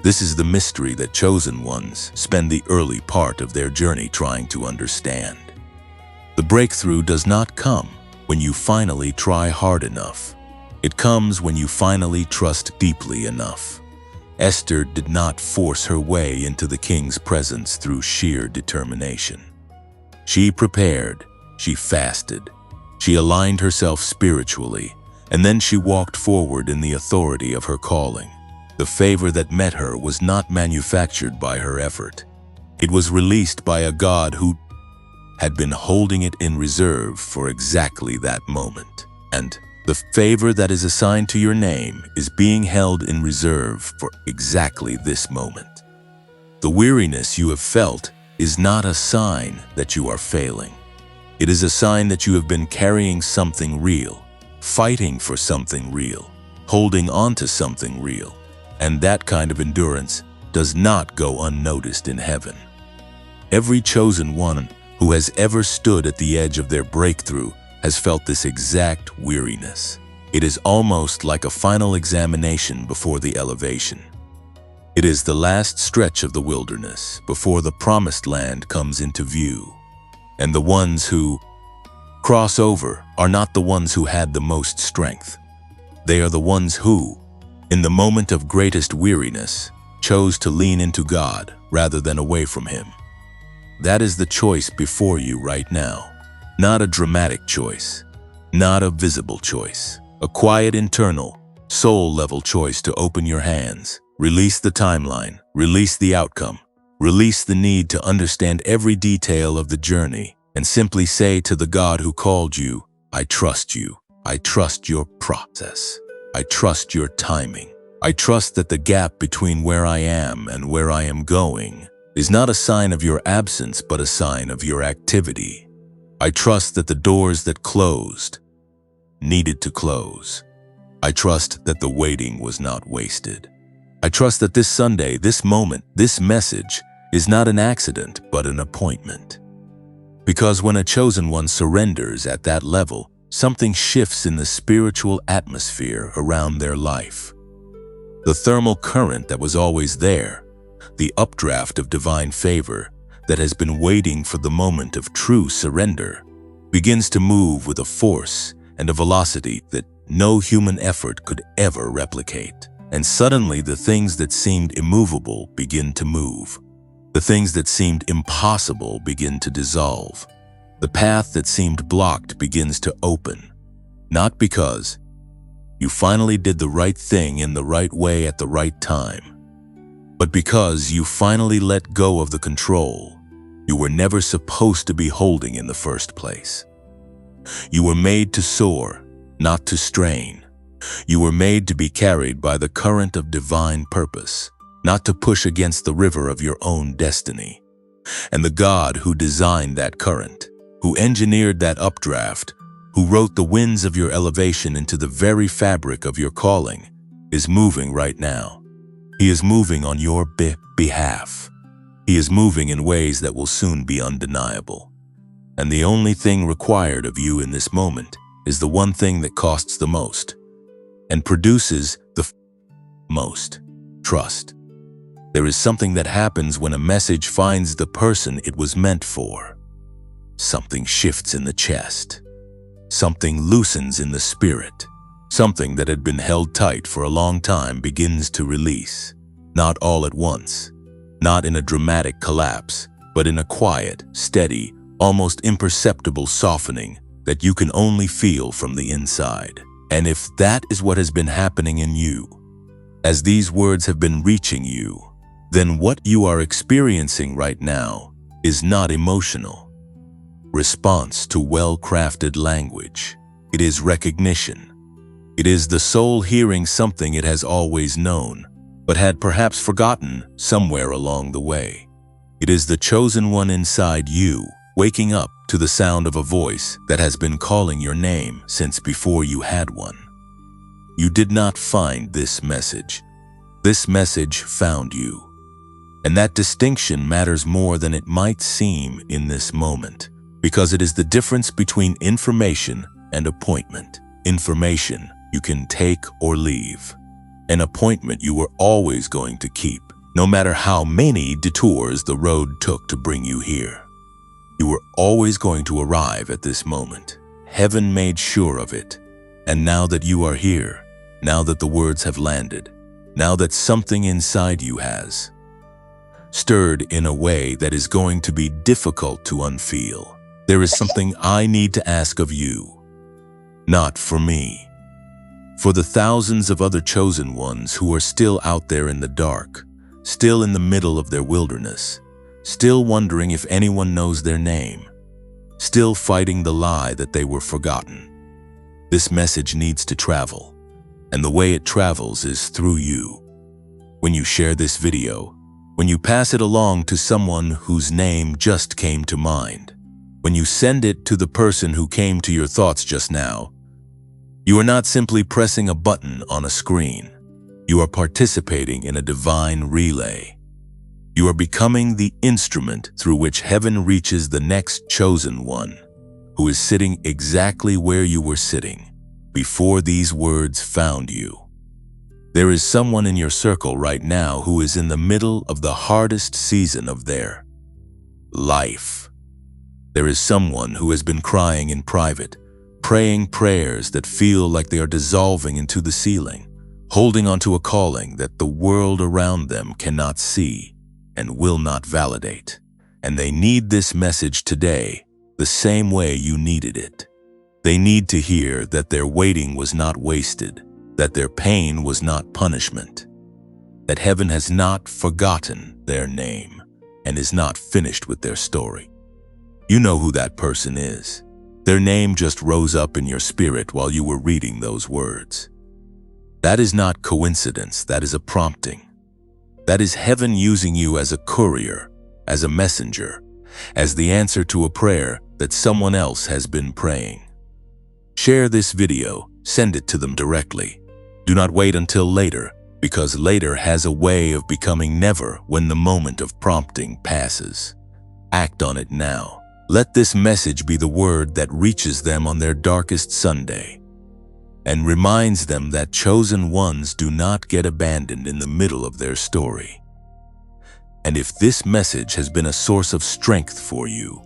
This is the mystery that chosen ones spend the early part of their journey trying to understand. The breakthrough does not come when you finally try hard enough. It comes when you finally trust deeply enough. Esther did not force her way into the king's presence through sheer determination. She prepared, she fasted, she aligned herself spiritually, and then she walked forward in the authority of her calling. The favor that met her was not manufactured by her effort. It was released by a God who had been holding it in reserve for exactly that moment. And the favor that is assigned to your name is being held in reserve for exactly this moment. The weariness you have felt is not a sign that you are failing. It is a sign that you have been carrying something real, fighting for something real, holding on to something real. And that kind of endurance does not go unnoticed in heaven. Every chosen one who has ever stood at the edge of their breakthrough has felt this exact weariness. It is almost like a final examination before the elevation. It is the last stretch of the wilderness before the promised land comes into view. And the ones who cross over are not the ones who had the most strength. They are the ones who, in the moment of greatest weariness, chose to lean into God rather than away from Him. That is the choice before you right now. Not a dramatic choice, not a visible choice. A quiet internal, soul-level choice to open your hands, release the timeline, release the outcome, release the need to understand every detail of the journey, and simply say to the God who called you, I trust you. I trust your process. I trust your timing. I trust that the gap between where I am and where I am going is not a sign of your absence, but a sign of your activity. I trust that the doors that closed needed to close. I trust that the waiting was not wasted. I trust that this Sunday, this moment, this message is not an accident, but an appointment. Because when a chosen one surrenders at that level, something shifts in the spiritual atmosphere around their life. The thermal current that was always there, the updraft of divine favor that has been waiting for the moment of true surrender, begins to move with a force and a velocity that no human effort could ever replicate. And suddenly the things that seemed immovable begin to move. The things that seemed impossible begin to dissolve. The path that seemed blocked begins to open. Not because you finally did the right thing in the right way at the right time, but because you finally let go of the control you were never supposed to be holding in the first place. You were made to soar, not to strain. You were made to be carried by the current of divine purpose, not to push against the river of your own destiny. And the God who designed that current, who engineered that updraft, who wrote the winds of your elevation into the very fabric of your calling, is moving right now. He is moving on your behalf. He is moving in ways that will soon be undeniable. And the only thing required of you in this moment is the one thing that costs the most and produces the most: trust. There is something that happens when a message finds the person it was meant for. Something shifts in the chest. Something loosens in the spirit. Something that had been held tight for a long time begins to release. Not all at once. Not in a dramatic collapse, but in a quiet, steady, almost imperceptible softening that you can only feel from the inside. And if that is what has been happening in you, as these words have been reaching you, then what you are experiencing right now is not emotional response to well-crafted language. It is recognition. It is the soul hearing something it has always known, but had perhaps forgotten somewhere along the way. It is the chosen one inside you, waking up to the sound of a voice that has been calling your name since before you had one. You did not find this message. This message found you. And that distinction matters more than it might seem in this moment, because it is the difference between information and appointment. Information you can take or leave. An appointment you were always going to keep, no matter how many detours the road took to bring you here. You were always going to arrive at this moment. Heaven made sure of it. And now that you are here, now that the words have landed, now that something inside you has, stirred in a way that is going to be difficult to unfeel. There is something I need to ask of you, not for me, for the thousands of other chosen ones who are still out there in the dark, still in the middle of their wilderness, still wondering if anyone knows their name, still fighting the lie that they were forgotten. This message needs to travel, and the way it travels is through you. When you share this video, when you pass it along to someone whose name just came to mind, when you send it to the person who came to your thoughts just now, you are not simply pressing a button on a screen. You are participating in a divine relay. You are becoming the instrument through which heaven reaches the next chosen one, who is sitting exactly where you were sitting before these words found you. There is someone in your circle right now who is in the middle of the hardest season of their life. There is someone who has been crying in private, praying prayers that feel like they are dissolving into the ceiling, holding onto a calling that the world around them cannot see and will not validate. And they need this message today the same way you needed it. They need to hear that their waiting was not wasted, that their pain was not punishment, that heaven has not forgotten their name and is not finished with their story. You know who that person is. Their name just rose up in your spirit while you were reading those words. That is not coincidence, that is a prompting. That is heaven using you as a courier, as a messenger, as the answer to a prayer that someone else has been praying. Share this video, send it to them directly. Do not wait until later, because later has a way of becoming never when the moment of prompting passes. Act on it now. Let this message be the word that reaches them on their darkest Sunday and reminds them that chosen ones do not get abandoned in the middle of their story. And if this message has been a source of strength for you,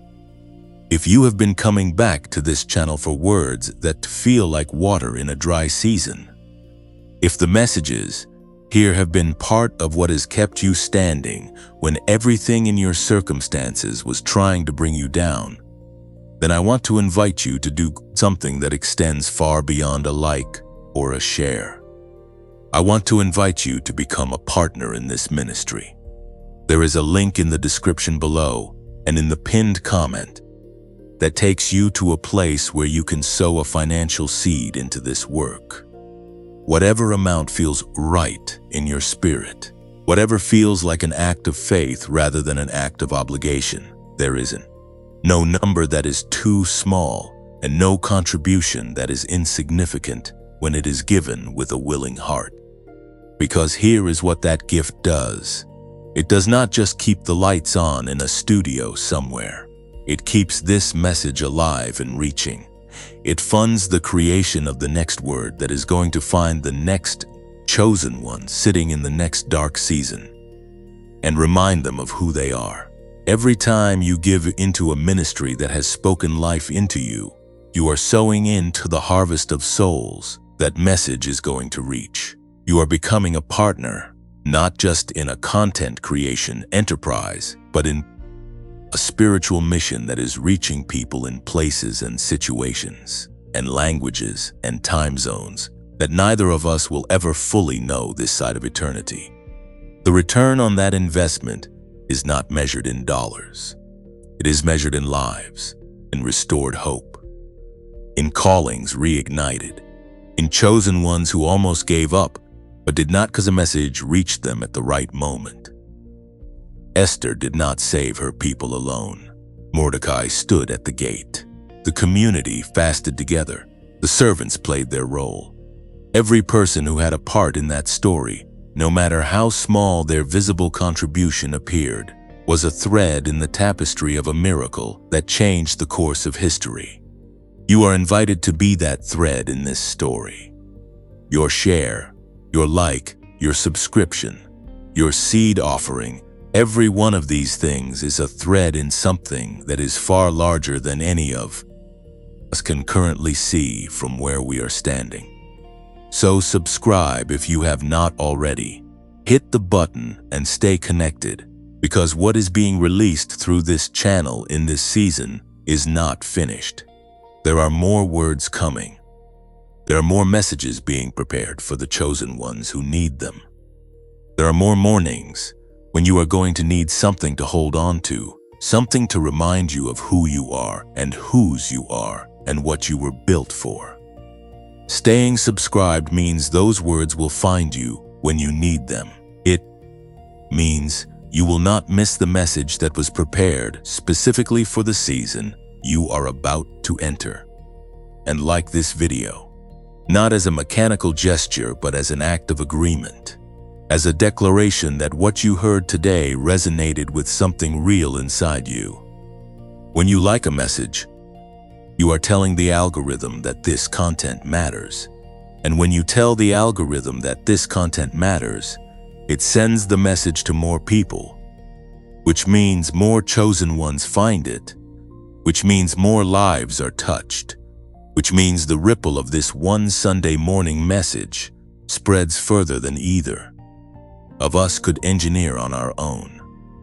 if you have been coming back to this channel for words that feel like water in a dry season, if the messages here have been part of what has kept you standing when everything in your circumstances was trying to bring you down, then I want to invite you to do something that extends far beyond a like or a share. I want to invite you to become a partner in this ministry. There is a link in the description below and in the pinned comment that takes you to a place where you can sow a financial seed into this work. Whatever amount feels right in your spirit, whatever feels like an act of faith rather than an act of obligation, there isn't. No number that is too small and no contribution that is insignificant when it is given with a willing heart. Because here is what that gift does. It does not just keep the lights on in a studio somewhere. It keeps this message alive and reaching. It funds the creation of the next word that is going to find the next chosen one sitting in the next dark season and remind them of who they are. Every time you give into a ministry that has spoken life into you, you are sowing into the harvest of souls that message is going to reach. You are becoming a partner, not just in a content creation enterprise, but in a spiritual mission that is reaching people in places and situations and languages and time zones that neither of us will ever fully know this side of eternity. The return on that investment is not measured in dollars. It is measured in lives, in restored hope, in callings reignited, in chosen ones who almost gave up, but did not because a message reached them at the right moment. Esther did not save her people alone. Mordecai stood at the gate. The community fasted together. The servants played their role. Every person who had a part in that story, no matter how small their visible contribution appeared, was a thread in the tapestry of a miracle that changed the course of history. You are invited to be that thread in this story. Your share, your like, your subscription, your seed offering, every one of these things is a thread in something that is far larger than any of us can currently see from where we are standing. So subscribe if you have not already. Hit the button and stay connected, Because what is being released through this channel in this season is not finished. There are more words coming. There are more messages being prepared for the chosen ones who need them. There are more mornings when you are going to need something to hold on to, something to remind you of who you are and whose you are and what you were built for. Staying subscribed means those words will find you when you need them. It means you will not miss the message that was prepared specifically for the season you are about to enter. And like this video, not as a mechanical gesture, but as an act of agreement, as a declaration that what you heard today resonated with something real inside you. When you like a message, you are telling the algorithm that this content matters. And when you tell the algorithm that this content matters, it sends the message to more people, which means more chosen ones find it, which means more lives are touched, which means the ripple of this one Sunday morning message spreads further than either of us could engineer on our own.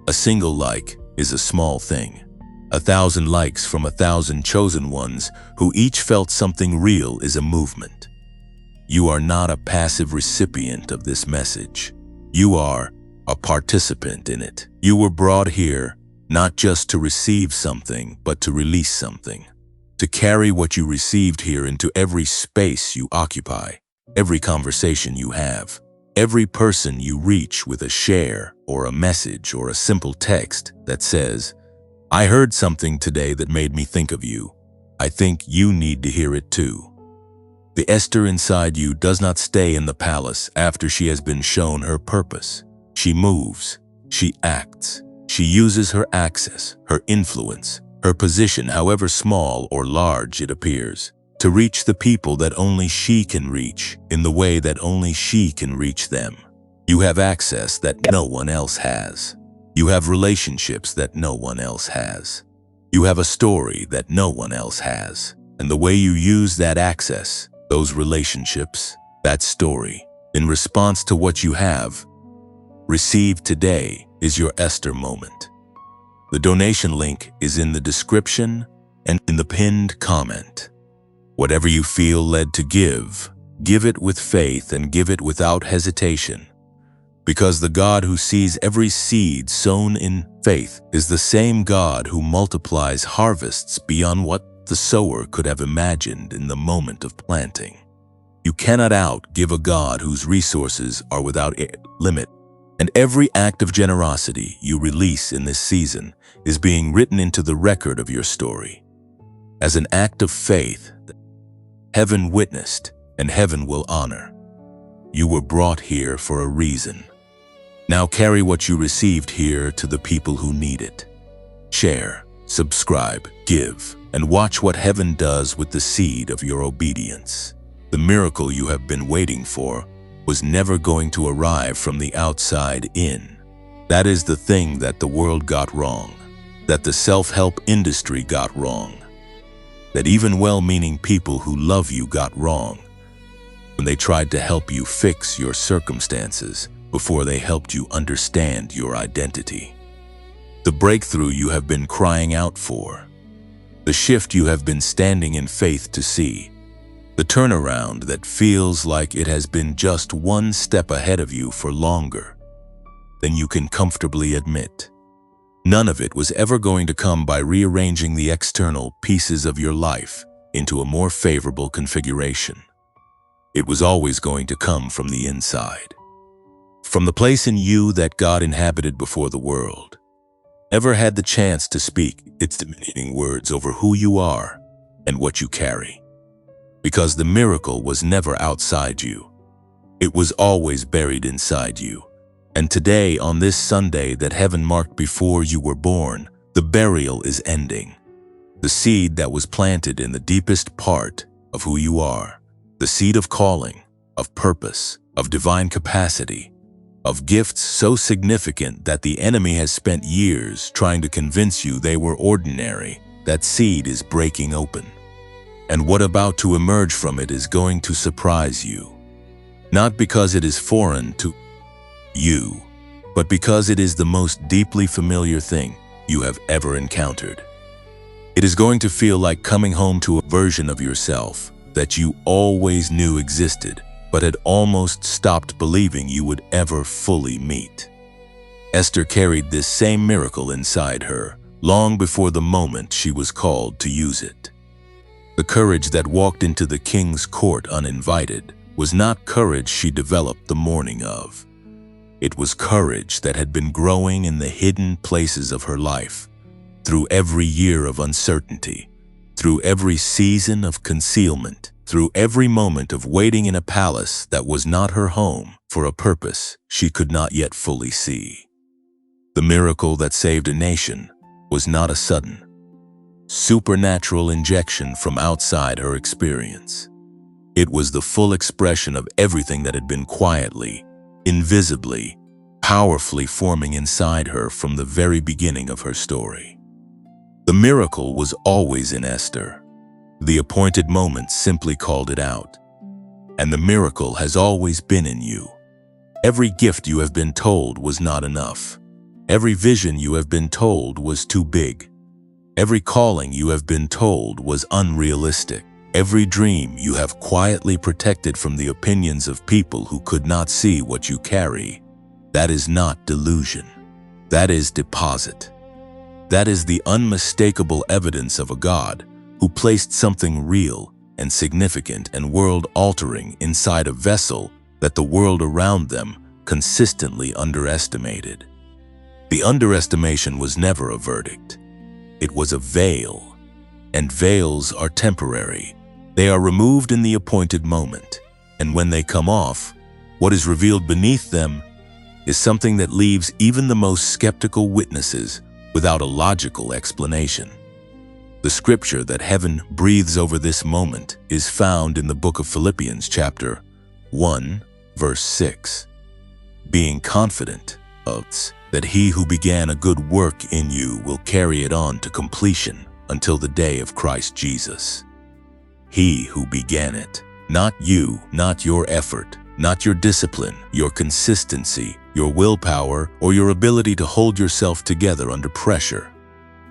A single like is a small thing. 1,000 likes from 1,000 chosen ones who each felt something real is a movement. You are not a passive recipient of this message. You are a participant in it. You were brought here not just to receive something, but to release something. To carry what you received here into every space you occupy, every conversation you have, every person you reach with a share or a message or a simple text that says, "I heard something today that made me think of you. I think you need to hear it too." The Esther inside you does not stay in the palace after she has been shown her purpose. She moves, she acts, she uses her access, her influence, her position, however small or large it appears, to reach the people that only she can reach in the way that only she can reach them. You have access that no one else has. You have relationships that no one else has. You have a story that no one else has. And the way you use that access, those relationships, that story, in response to what you have received today is your Esther moment. The donation link is in the description and in the pinned comment. Whatever you feel led to give it with faith and give it without hesitation. Because the God who sees every seed sown in faith is the same God who multiplies harvests beyond what the sower could have imagined in the moment of planting. You cannot outgive a God whose resources are without limit. And every act of generosity you release in this season is being written into the record of your story. As an act of faith, heaven witnessed and heaven will honor. You were brought here for a reason. Now carry what you received here to the people who need it. Share, subscribe, give, and watch what heaven does with the seed of your obedience. The miracle you have been waiting for was never going to arrive from the outside in. That is the thing that the world got wrong, that the self-help industry got wrong, that even well-meaning people who love you got wrong when they tried to help you fix your circumstances before they helped you understand your identity. The breakthrough you have been crying out for, the shift you have been standing in faith to see, the turnaround that feels like it has been just one step ahead of you for longer than you can comfortably admit. None of it was ever going to come by rearranging the external pieces of your life into a more favorable configuration. It was always going to come from the inside, from the place in you that God inhabited before the world ever had the chance to speak its dominating words over who you are and what you carry. Because the miracle was never outside you. It was always buried inside you. And today, on this Sunday that heaven marked before you were born, the burial is ending. The seed that was planted in the deepest part of who you are, the seed of calling, of purpose, of divine capacity, of gifts so significant that the enemy has spent years trying to convince you they were ordinary, that seed is breaking open. And what about to emerge from it is going to surprise you. Not because it is foreign to you, but because it is the most deeply familiar thing you have ever encountered. It is going to feel like coming home to a version of yourself that you always knew existed, but had almost stopped believing you would ever fully meet. Esther carried this same miracle inside her long before the moment she was called to use it. The courage that walked into the king's court uninvited was not courage she developed the morning of. It was courage that had been growing in the hidden places of her life, through every year of uncertainty, through every season of concealment, through every moment of waiting in a palace that was not her home for a purpose she could not yet fully see. The miracle that saved a nation was not a sudden, supernatural injection from outside her experience. It was the full expression of everything that had been quietly, invisibly, powerfully forming inside her from the very beginning of her story. The miracle was always in Esther. The appointed moment simply called it out. And the miracle has always been in you. Every gift you have been told was not enough. Every vision you have been told was too big. Every calling you have been told was unrealistic. Every dream you have quietly protected from the opinions of people who could not see what you carry. That is not delusion. That is deposit. That is the unmistakable evidence of a God who placed something real and significant and world-altering inside a vessel that the world around them consistently underestimated. The underestimation was never a verdict. It was a veil, and veils are temporary. They are removed in the appointed moment, and when they come off, what is revealed beneath them is something that leaves even the most skeptical witnesses without a logical explanation. The scripture that heaven breathes over this moment is found in the book of Philippians chapter 1, verse 6. Being confident of that he who began a good work in you will carry it on to completion until the day of Christ Jesus. He who began it, not you, not your effort, not your discipline, your consistency, your willpower, or your ability to hold yourself together under pressure.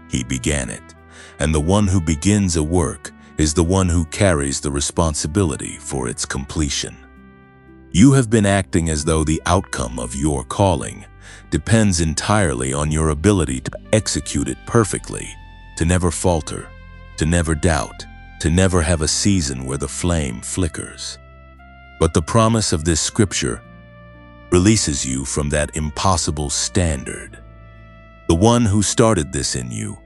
He began it, and the one who begins a work is the one who carries the responsibility for its completion. You have been acting as though the outcome of your calling depends entirely on your ability to execute it perfectly, to never falter, to never doubt, to never have a season where the flame flickers. But the promise of this scripture releases you from that impossible standard. The one who started this in you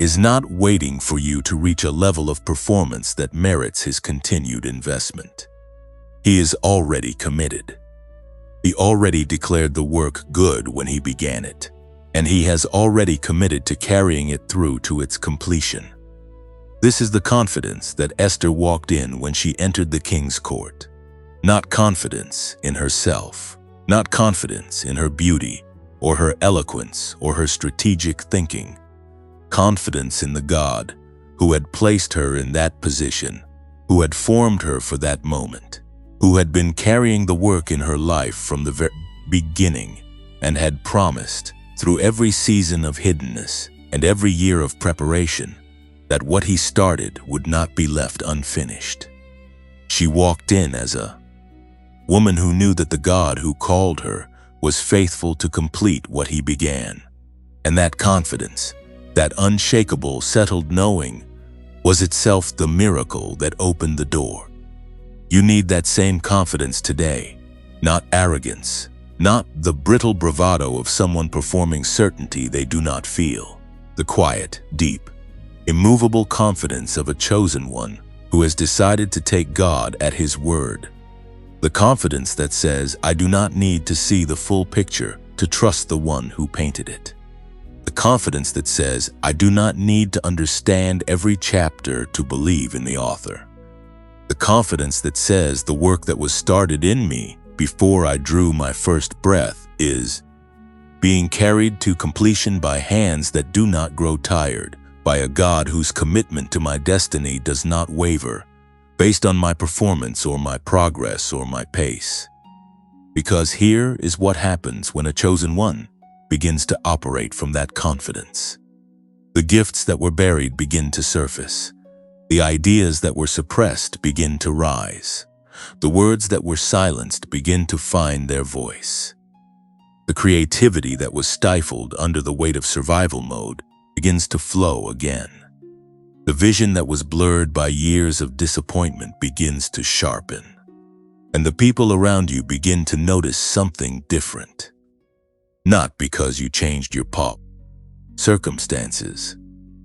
is not waiting for you to reach a level of performance that merits his continued investment. He is already committed. He already declared the work good when he began it, and he has already committed to carrying it through to its completion. This is the confidence that Esther walked in when she entered the king's court. Not confidence in herself, not confidence in her beauty, or her eloquence, or her strategic thinking. Confidence in the God who had placed her in that position, who had formed her for that moment, who had been carrying the work in her life from the very beginning, and had promised, through every season of hiddenness and every year of preparation, that what he started would not be left unfinished. She walked in as a woman who knew that the God who called her was faithful to complete what he began. And that confidence, that unshakable, settled knowing, was itself the miracle that opened the door. You need that same confidence today, not arrogance, not the brittle bravado of someone performing certainty they do not feel. The quiet, deep, immovable confidence of a chosen one who has decided to take God at his word. The confidence that says, I do not need to see the full picture to trust the one who painted it. The confidence that says, I do not need to understand every chapter to believe in the author. The confidence that says the work that was started in me before I drew my first breath is being carried to completion by hands that do not grow tired, by a God whose commitment to my destiny does not waver, based on my performance or my progress or my pace. Because here is what happens when a chosen one begins to operate from that confidence. The gifts that were buried begin to surface. The ideas that were suppressed begin to rise. The words that were silenced begin to find their voice. The creativity that was stifled under the weight of survival mode begins to flow again. The vision that was blurred by years of disappointment begins to sharpen. And the people around you begin to notice something different. Not because you changed your circumstances,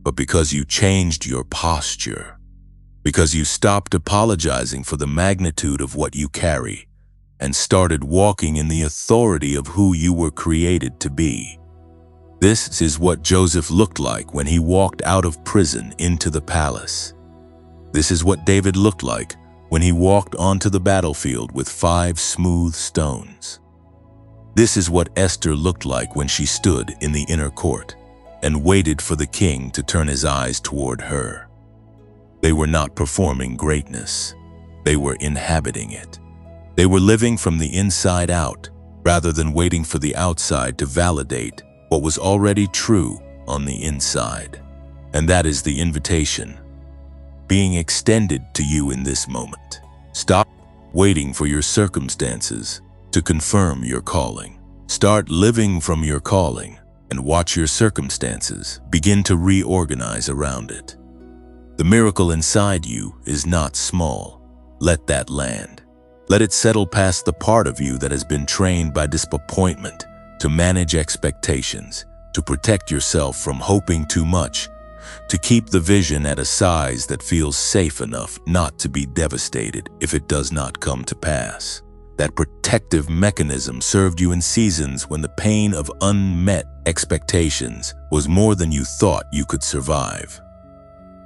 but because you changed your posture. Because you stopped apologizing for the magnitude of what you carry and started walking in the authority of who you were created to be. This is what Joseph looked like when he walked out of prison into the palace. This is what David looked like when he walked onto the battlefield with 5 smooth stones. This is what Esther looked like when she stood in the inner court and waited for the king to turn his eyes toward her. They were not performing greatness. They were inhabiting it. They were living from the inside out, rather than waiting for the outside to validate what was already true on the inside. And that is the invitation being extended to you in this moment. Stop waiting for your circumstances to confirm your calling. Start living from your calling and watch your circumstances begin to reorganize around it. The miracle inside you is not small. Let that land. Let it settle past the part of you that has been trained by disappointment to manage expectations, to protect yourself from hoping too much, to keep the vision at a size that feels safe enough not to be devastated if it does not come to pass. That protective mechanism served you in seasons when the pain of unmet expectations was more than you thought you could survive.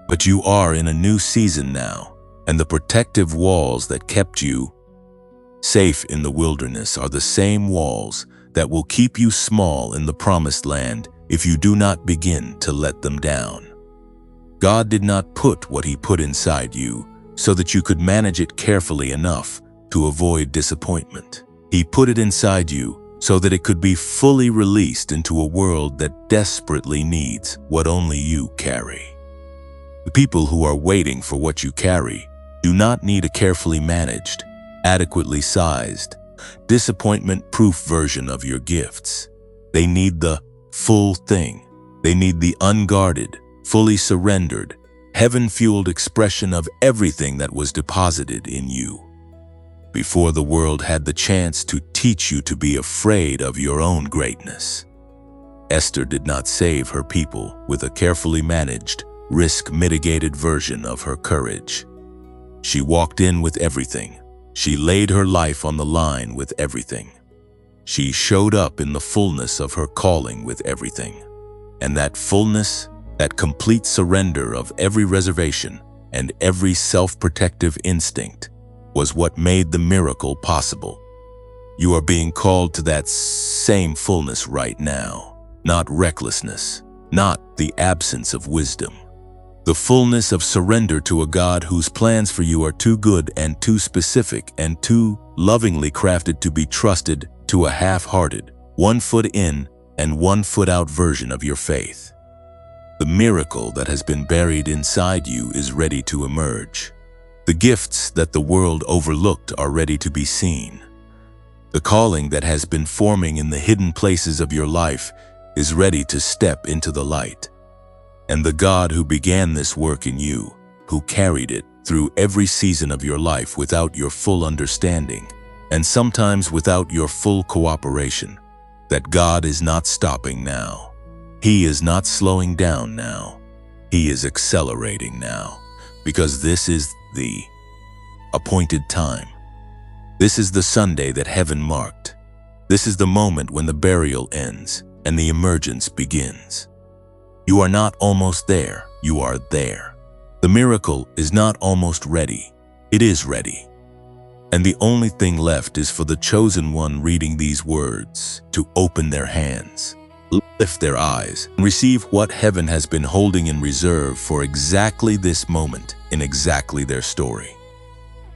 But you are in a new season now, and the protective walls that kept you safe in the wilderness are the same walls that will keep you small in the promised land if you do not begin to let them down. God did not put what He put inside you so that you could manage it carefully enough to avoid disappointment. He put it inside you so that it could be fully released into a world that desperately needs what only you carry. The people who are waiting for what you carry do not need a carefully managed, adequately sized, disappointment-proof version of your gifts. They need the full thing. They need the unguarded, fully surrendered, heaven-fueled expression of everything that was deposited in you. Before the world had the chance to teach you to be afraid of your own greatness, Esther did not save her people with a carefully managed, risk-mitigated version of her courage. She walked in with everything. She laid her life on the line with everything. She showed up in the fullness of her calling with everything. And that fullness, that complete surrender of every reservation and every self-protective instinct was what made the miracle possible. You are being called to that same fullness right now. Not recklessness, not the absence of wisdom. The fullness of surrender to a God whose plans for you are too good and too specific and too lovingly crafted to be trusted to a half-hearted, 1 foot in and 1 foot out version of your faith. The miracle that has been buried inside you is ready to emerge. The gifts that the world overlooked are ready to be seen. The calling that has been forming in the hidden places of your life is ready to step into the light. And the God who began this work in you, who carried it through every season of your life without your full understanding, and sometimes without your full cooperation, that God is not stopping now. He is not slowing down now. He is accelerating now, because this is the appointed time. This is the Sunday that heaven marked. This is the moment when the burial ends and the emergence begins. You are not almost there, you are there. The miracle is not almost ready, it is ready. And the only thing left is for the chosen one reading these words to open their hands, lift their eyes, and receive what heaven has been holding in reserve for exactly this moment in exactly their story.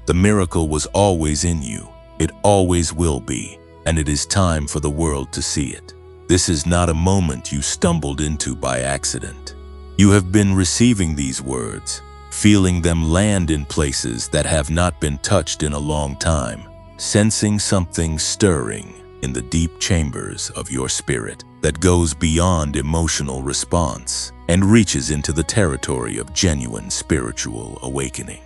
The miracle was always in you, it always will be, and it is time for the world to see it. This is not a moment you stumbled into by accident. You have been receiving these words, feeling them land in places that have not been touched in a long time, sensing something stirring in the deep chambers of your spirit that goes beyond emotional response and reaches into the territory of genuine spiritual awakening.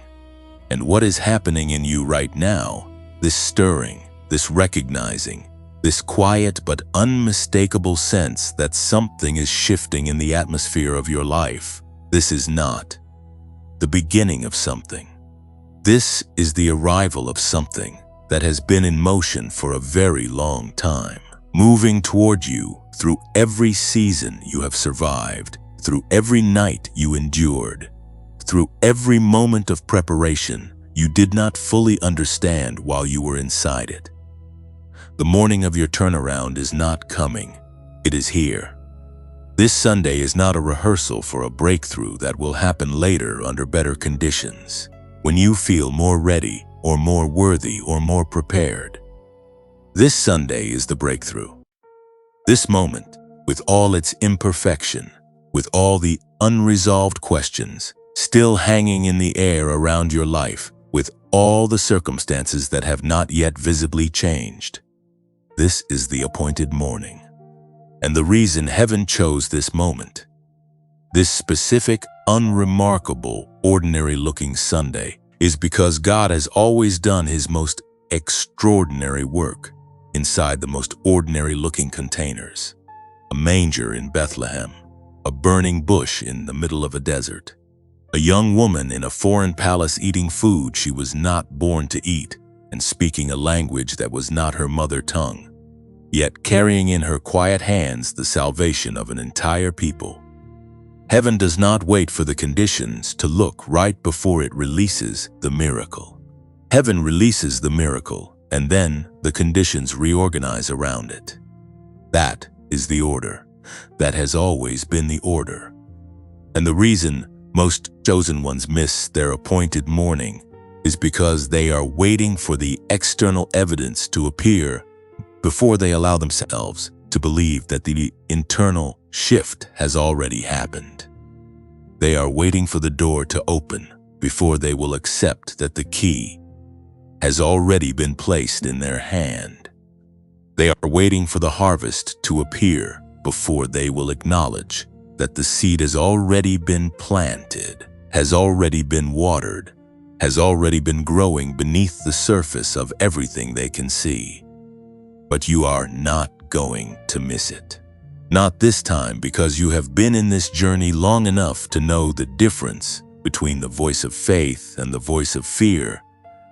And what is happening in you right now, this stirring, this recognizing, this quiet but unmistakable sense that something is shifting in the atmosphere of your life, this is not the beginning of something. This is the arrival of something that has been in motion for a very long time, moving toward you through every season you have survived, through every night you endured, through every moment of preparation you did not fully understand while you were inside it. The morning of your turnaround is not coming, it is here. This Sunday is not a rehearsal for a breakthrough that will happen later under better conditions, when you feel more ready or more worthy or more prepared. This Sunday is the breakthrough. This moment, with all its imperfection, with all the unresolved questions still hanging in the air around your life, with all the circumstances that have not yet visibly changed, this is the appointed morning. And the reason heaven chose this moment, this specific, unremarkable, ordinary-looking Sunday, is because God has always done his most extraordinary work inside the most ordinary-looking containers. A manger in Bethlehem, a burning bush in the middle of a desert, a young woman in a foreign palace eating food she was not born to eat and speaking a language that was not her mother tongue, yet carrying in her quiet hands the salvation of an entire people. Heaven does not wait for the conditions to look right before it releases the miracle. Heaven releases the miracle, and then the conditions reorganize around it. That is the order. That has always been the order. And the reason most chosen ones miss their appointed morning is because they are waiting for the external evidence to appear before they allow themselves to believe that the internal shift has already happened. They are waiting for the door to open before they will accept that the key has already been placed in their hand. They are waiting for the harvest to appear before they will acknowledge that the seed has already been planted, has already been watered, has already been growing beneath the surface of everything they can see. But you are not going to miss it. Not this time, because you have been in this journey long enough to know the difference between the voice of faith and the voice of fear,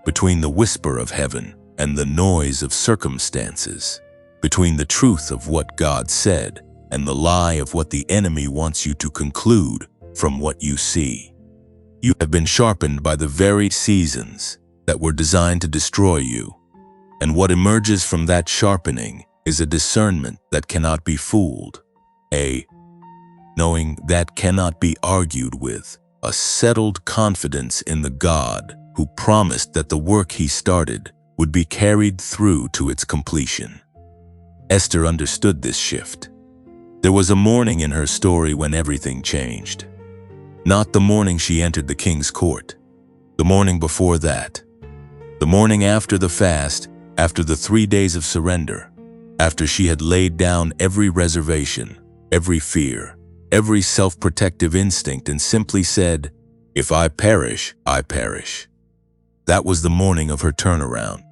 between the whisper of heaven and the noise of circumstances, between the truth of what God said and the lie of what the enemy wants you to conclude from what you see. You have been sharpened by the very seasons that were designed to destroy you, and what emerges from that sharpening is a discernment that cannot be fooled, a knowing that cannot be argued with, a settled confidence in the God who promised that the work he started would be carried through to its completion. Esther understood this shift. There was a morning in her story when everything changed. Not the morning she entered the king's court, the morning before that, the morning after the fast, after the 3 days of surrender, after she had laid down every reservation, every fear, every self-protective instinct and simply said, "If I perish, I perish." That was the morning of her turnaround.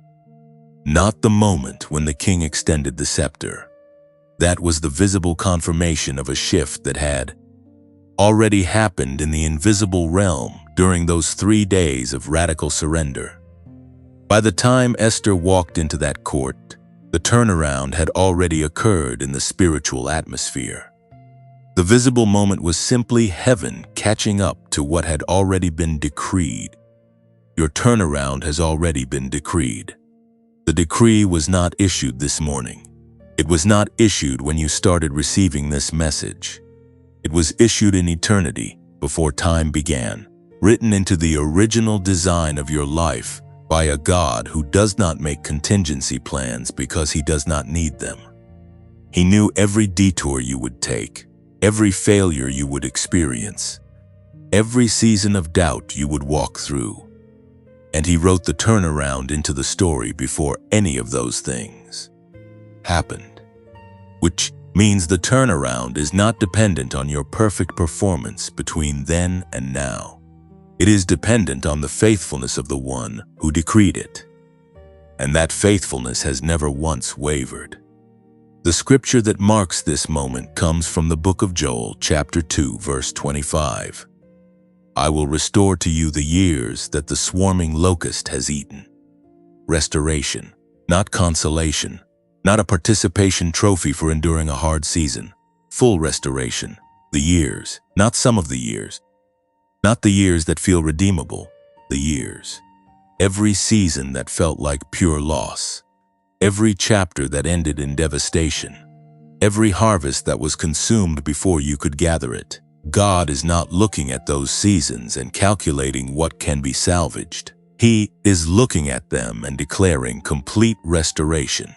Not the moment when the king extended the scepter. That was the visible confirmation of a shift that had already happened in the invisible realm during those 3 days of radical surrender. By the time Esther walked into that court, the turnaround had already occurred in the spiritual atmosphere. The visible moment was simply heaven catching up to what had already been decreed. Your turnaround has already been decreed. The decree was not issued this morning. It was not issued when you started receiving this message. It was issued in eternity before time began, written into the original design of your life by a God who does not make contingency plans because he does not need them. He knew every detour you would take, every failure you would experience, every season of doubt you would walk through. And he wrote the turnaround into the story before any of those things happened. Which means the turnaround is not dependent on your perfect performance between then and now. It is dependent on the faithfulness of the one who decreed it. And that faithfulness has never once wavered. The scripture that marks this moment comes from the book of Joel, chapter 2, verse 25. I will restore to you the years that the swarming locust has eaten. Restoration, not consolation, not a participation trophy for enduring a hard season. Full restoration, the years, not some of the years. Not the years that feel redeemable, the years. Every season that felt like pure loss. Every chapter that ended in devastation. Every harvest that was consumed before you could gather it. God is not looking at those seasons and calculating what can be salvaged. He is looking at them and declaring complete restoration.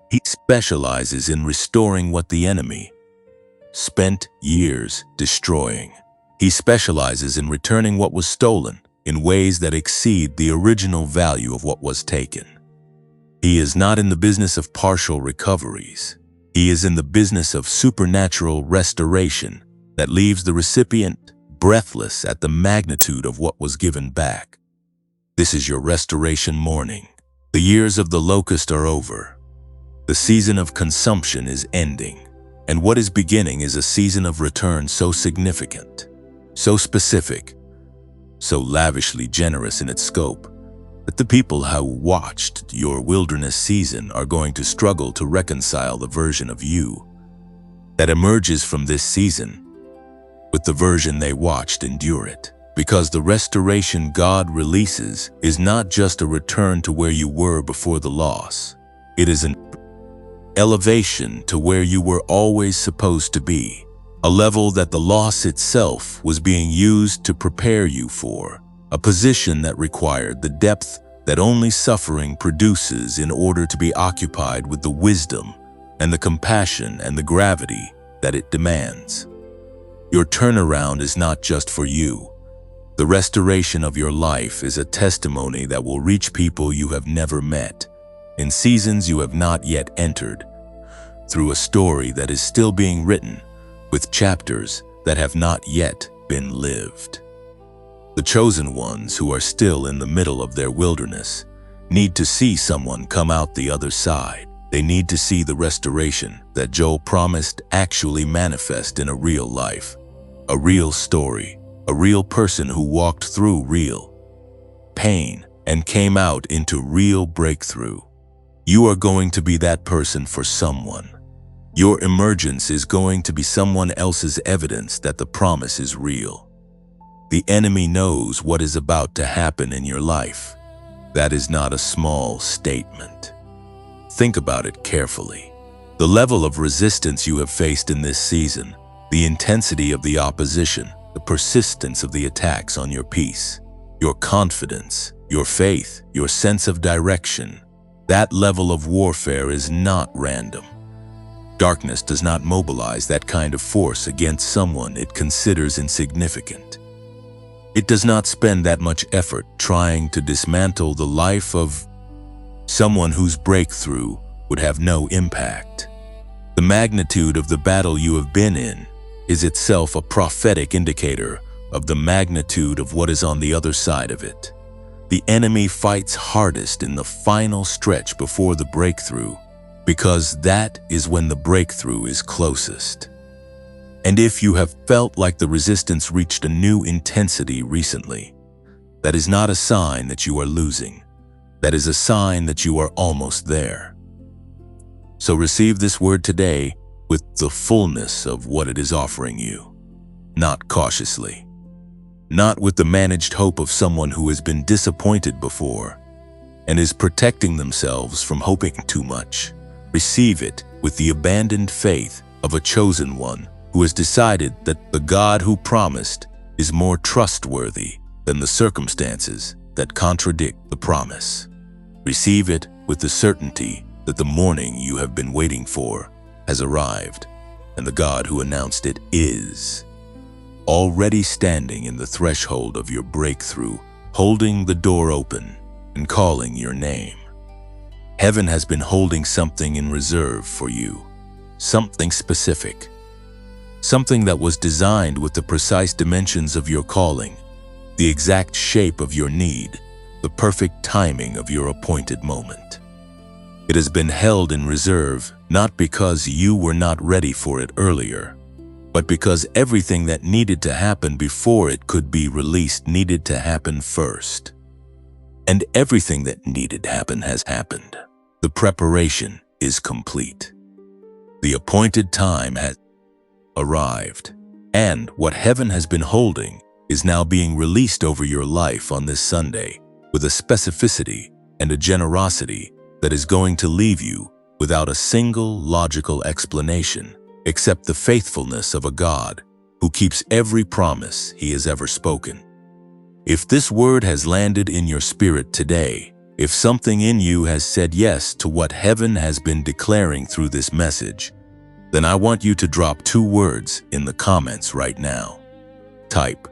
He specializes in restoring what the enemy spent years destroying. He specializes in returning what was stolen in ways that exceed the original value of what was taken. He is not in the business of partial recoveries. He is in the business of supernatural restoration that leaves the recipient breathless at the magnitude of what was given back. This is your restoration morning. The years of the locust are over. The season of consumption is ending, and what is beginning is a season of return so significant, so specific, so lavishly generous in its scope, that the people who watched your wilderness season are going to struggle to reconcile the version of you that emerges from this season with the version they watched endure it. Because the restoration God releases is not just a return to where you were before the loss. It is an elevation to where you were always supposed to be, a level that the loss itself was being used to prepare you for, a position that required the depth that only suffering produces in order to be occupied with the wisdom and the compassion and the gravity that it demands. Your turnaround is not just for you. The restoration of your life is a testimony that will reach people you have never met, in seasons you have not yet entered, through a story that is still being written, with chapters that have not yet been lived. The chosen ones who are still in the middle of their wilderness need to see someone come out the other side. They need to see the restoration that Joel promised actually manifest in a real life, a real story, a real person who walked through real pain and came out into real breakthrough. You are going to be that person for someone. Your emergence is going to be someone else's evidence that the promise is real. The enemy knows what is about to happen in your life. That is not a small statement. Think about it carefully. The level of resistance you have faced in this season, the intensity of the opposition, the persistence of the attacks on your peace, your confidence, your faith, your sense of direction, that level of warfare is not random. Darkness does not mobilize that kind of force against someone it considers insignificant. It does not spend that much effort trying to dismantle the life of someone whose breakthrough would have no impact. The magnitude of the battle you have been in is itself a prophetic indicator of the magnitude of what is on the other side of it. The enemy fights hardest in the final stretch before the breakthrough, because that is when the breakthrough is closest. And if you have felt like the resistance reached a new intensity recently, that is not a sign that you are losing. That is a sign that you are almost there. So receive this word today with the fullness of what it is offering you, not cautiously, not with the managed hope of someone who has been disappointed before and is protecting themselves from hoping too much. Receive it with the abandoned faith of a chosen one who has decided that the God who promised is more trustworthy than the circumstances that contradict the promise. Receive it with the certainty that the morning you have been waiting for has arrived, and the God who announced it is already standing in the threshold of your breakthrough, holding the door open and calling your name. Heaven has been holding something in reserve for you, something specific, something that was designed with the precise dimensions of your calling, the exact shape of your need, the perfect timing of your appointed moment. It has been held in reserve not because you were not ready for it earlier, but because everything that needed to happen before it could be released needed to happen first. And everything that needed to happen has happened. The preparation is complete. The appointed time has arrived, and what heaven has been holding is now being released over your life on this Sunday with a specificity and a generosity that is going to leave you without a single logical explanation except the faithfulness of a God who keeps every promise he has ever spoken. If this word has landed in your spirit today, if something in you has said yes to what heaven has been declaring through this message, then I want you to drop 2 words in the comments right now. Type,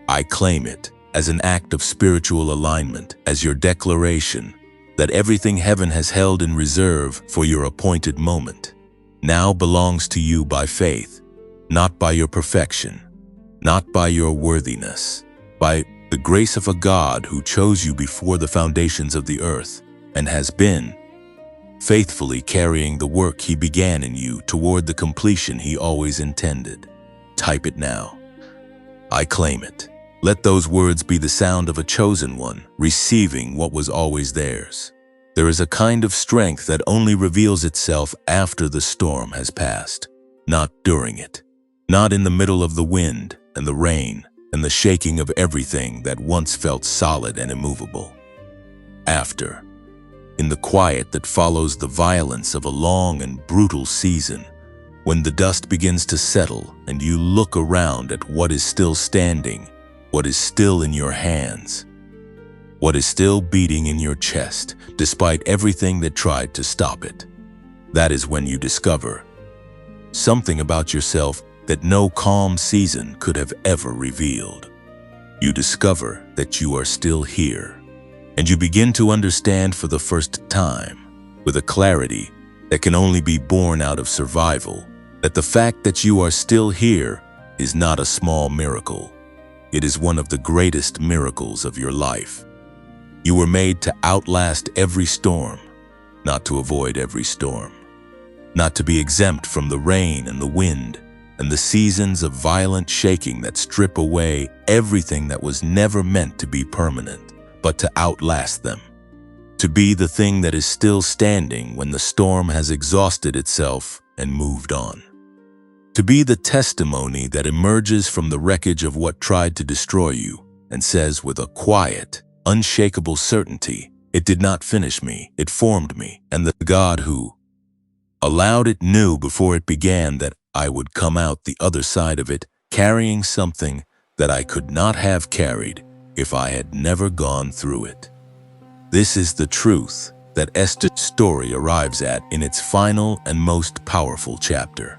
"I claim it," as an act of spiritual alignment, as your declaration that everything heaven has held in reserve for your appointed moment now belongs to you by faith, not by your perfection, not by your worthiness, by the grace of a God who chose you before the foundations of the earth and has been faithfully carrying the work he began in you toward the completion he always intended. Type it now. I claim it. Let those words be the sound of a chosen one, receiving what was always theirs. There is a kind of strength that only reveals itself after the storm has passed, not during it, not in the middle of the wind and the rain and the shaking of everything that once felt solid and immovable. After, in the quiet that follows the violence of a long and brutal season, when the dust begins to settle and you look around at what is still standing, what is still in your hands, what is still beating in your chest, despite everything that tried to stop it, that is when you discover something about yourself that no calm season could have ever revealed. You discover that you are still here, and you begin to understand for the first time, with a clarity that can only be born out of survival, that the fact that you are still here is not a small miracle. It is one of the greatest miracles of your life. You were made to outlast every storm, not to avoid every storm, not to be exempt from the rain and the wind and the seasons of violent shaking that strip away everything that was never meant to be permanent, but to outlast them, to be the thing that is still standing when the storm has exhausted itself and moved on, to be the testimony that emerges from the wreckage of what tried to destroy you and says with a quiet, unshakable certainty, "It did not finish me, it formed me, and the God who allowed it knew before it began that I would come out the other side of it carrying something that I could not have carried if I had never gone through it." This is the truth that Esther's story arrives at in its final and most powerful chapter.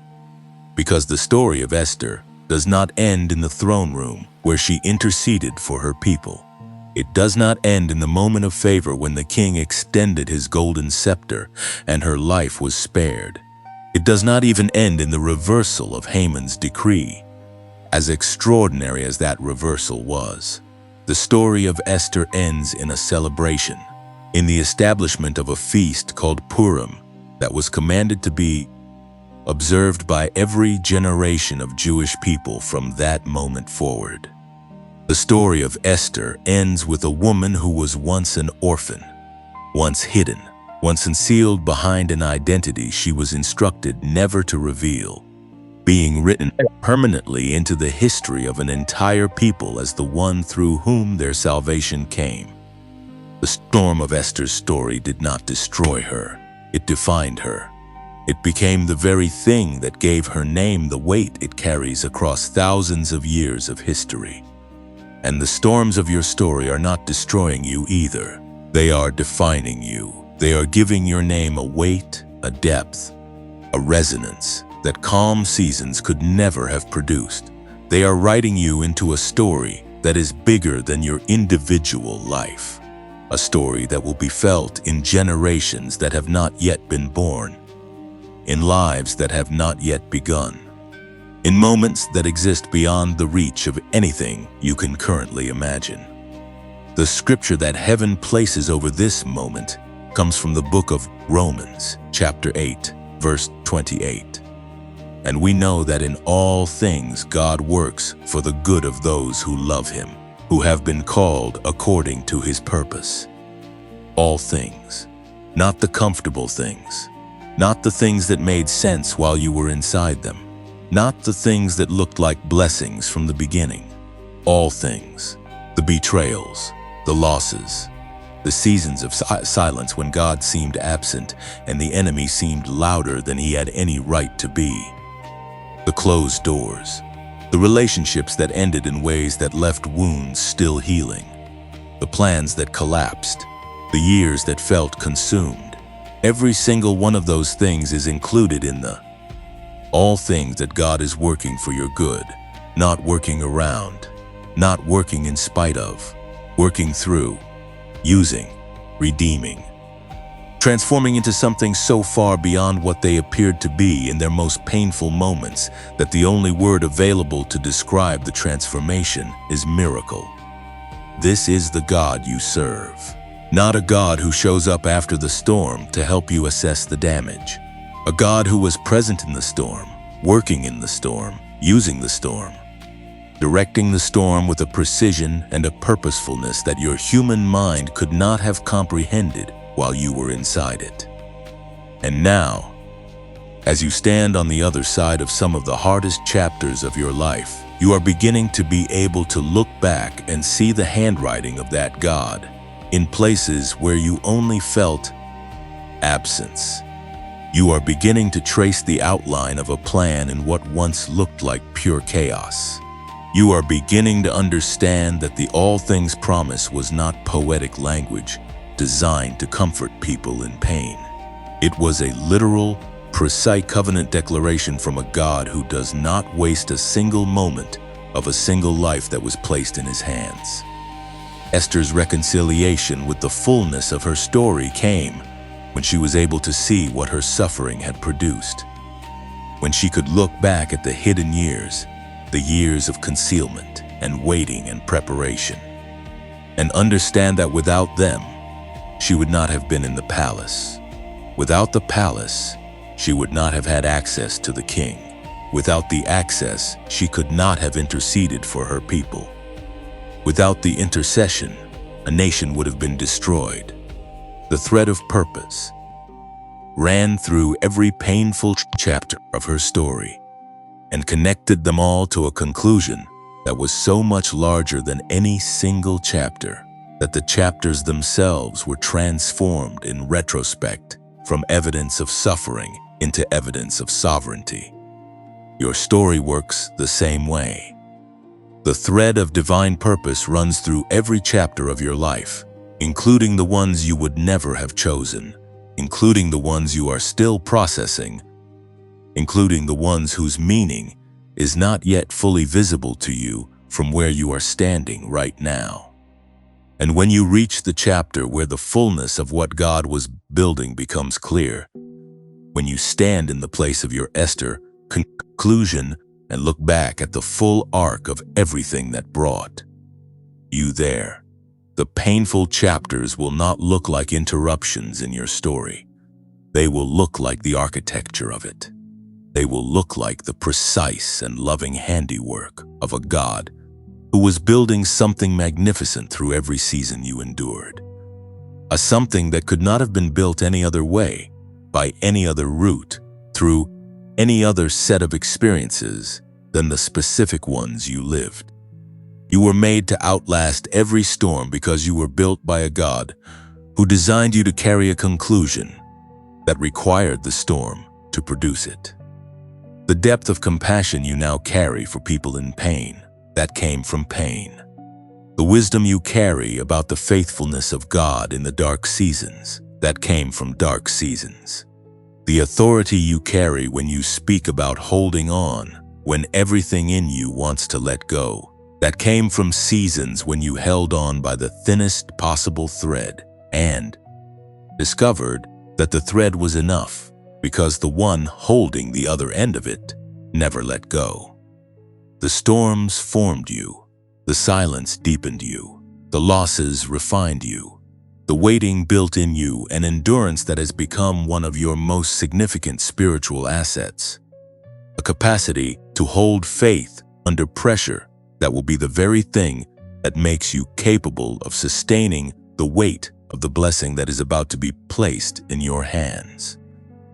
Because the story of Esther does not end in the throne room where she interceded for her people. It does not end in the moment of favor when the king extended his golden scepter and her life was spared. It does not even end in the reversal of Haman's decree. As extraordinary as that reversal was, the story of Esther ends in a celebration, in the establishment of a feast called Purim that was commanded to be observed by every generation of Jewish people from that moment forward. The story of Esther ends with a woman who was once an orphan, once hidden, once concealed behind an identity she was instructed never to reveal, being written permanently into the history of an entire people as the one through whom their salvation came. The storm of Esther's story did not destroy her, it defined her. It became the very thing that gave her name the weight it carries across thousands of years of history. And the storms of your story are not destroying you either. They are defining you. They are giving your name a weight, a depth, a resonance that calm seasons could never have produced. They are writing you into a story that is bigger than your individual life. A story that will be felt in generations that have not yet been born, in lives that have not yet begun, in moments that exist beyond the reach of anything you can currently imagine. The scripture that heaven places over this moment comes from the book of Romans, chapter 8, verse 28. And we know that in all things God works for the good of those who love him, who have been called according to his purpose. All things, not the comfortable things, not the things that made sense while you were inside them, not the things that looked like blessings from the beginning. All things, the betrayals, the losses, the seasons of silence when God seemed absent and the enemy seemed louder than he had any right to be. The closed doors, the relationships that ended in ways that left wounds still healing, the plans that collapsed, the years that felt consumed. Every single one of those things is included in the all things that God is working for your good, not working around, not working in spite of, working through, using, redeeming, transforming into something so far beyond what they appeared to be in their most painful moments that the only word available to describe the transformation is miracle. This is the God you serve, not a God who shows up after the storm to help you assess the damage. A God who was present in the storm, working in the storm, using the storm, directing the storm with a precision and a purposefulness that your human mind could not have comprehended while you were inside it. And now, as you stand on the other side of some of the hardest chapters of your life, you are beginning to be able to look back and see the handwriting of that God in places where you only felt absence. You are beginning to trace the outline of a plan in what once looked like pure chaos. You are beginning to understand that the all things promise was not poetic language designed to comfort people in pain. It was a literal, precise covenant declaration from a God who does not waste a single moment of a single life that was placed in his hands. Esther's reconciliation with the fullness of her story came when she was able to see what her suffering had produced. When she could look back at the hidden years, the years of concealment and waiting and preparation, and understand that without them, she would not have been in the palace. Without the palace, she would not have had access to the king. Without the access, she could not have interceded for her people. Without the intercession, a nation would have been destroyed. The thread of purpose ran through every painful chapter of her story and connected them all to a conclusion that was so much larger than any single chapter that the chapters themselves were transformed in retrospect from evidence of suffering into evidence of sovereignty. Your story works the same way. The thread of divine purpose runs through every chapter of your life, including the ones you would never have chosen, including the ones you are still processing, including the ones whose meaning is not yet fully visible to you from where you are standing right now. And when you reach the chapter where the fullness of what God was building becomes clear, when you stand in the place of your Esther conclusion and look back at the full arc of everything that brought you there, the painful chapters will not look like interruptions in your story. They will look like the architecture of it. They will look like the precise and loving handiwork of a God who was building something magnificent through every season you endured. A something that could not have been built any other way, by any other route, through any other set of experiences than the specific ones you lived. You were made to outlast every storm because you were built by a God who designed you to carry a conclusion that required the storm to produce it. The depth of compassion you now carry for people in pain, that came from pain. The wisdom you carry about the faithfulness of God in the dark seasons that came from dark seasons. The authority you carry when you speak about holding on when everything in you wants to let go. That came from seasons when you held on by the thinnest possible thread and discovered that the thread was enough because the one holding the other end of it never let go. The storms formed you. The silence deepened you. The losses refined you. The waiting built in you an endurance that has become one of your most significant spiritual assets. A capacity to hold faith under pressure that will be the very thing that makes you capable of sustaining the weight of the blessing that is about to be placed in your hands.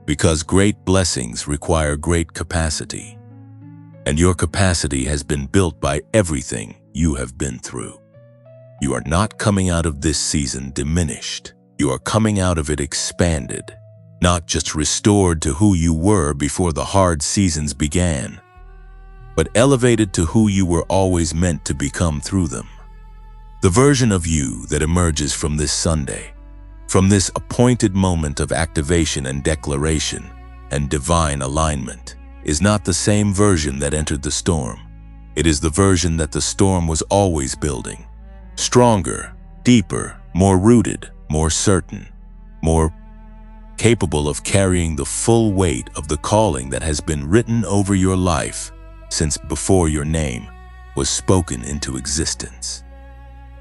Because great blessings require great capacity. And your capacity has been built by everything you have been through. You are not coming out of this season diminished. You are coming out of it expanded, not just restored to who you were before the hard seasons began, but elevated to who you were always meant to become through them. The version of you that emerges from this Sunday, from this appointed moment of activation and declaration and divine alignment, is not the same version that entered the storm. It is the version that the storm was always building. Stronger, deeper, more rooted, more certain, more capable of carrying the full weight of the calling that has been written over your life since before your name was spoken into existence.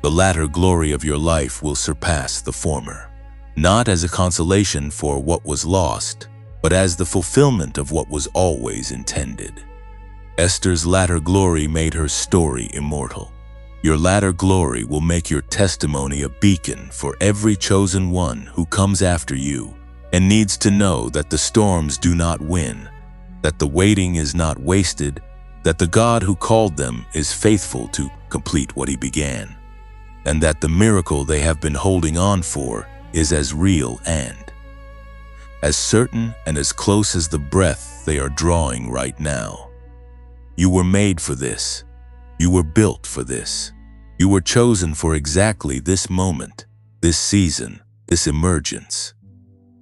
The latter glory of your life will surpass the former, not as a consolation for what was lost, but as the fulfillment of what was always intended. Esther's latter glory made her story immortal. Your latter glory will make your testimony a beacon for every chosen one who comes after you and needs to know that the storms do not win, that the waiting is not wasted, that the God who called them is faithful to complete what he began, and that the miracle they have been holding on for is as real and as certain and as close as the breath they are drawing right now. You were made for this. You were built for this. You were chosen for exactly this moment, this season, this emergence.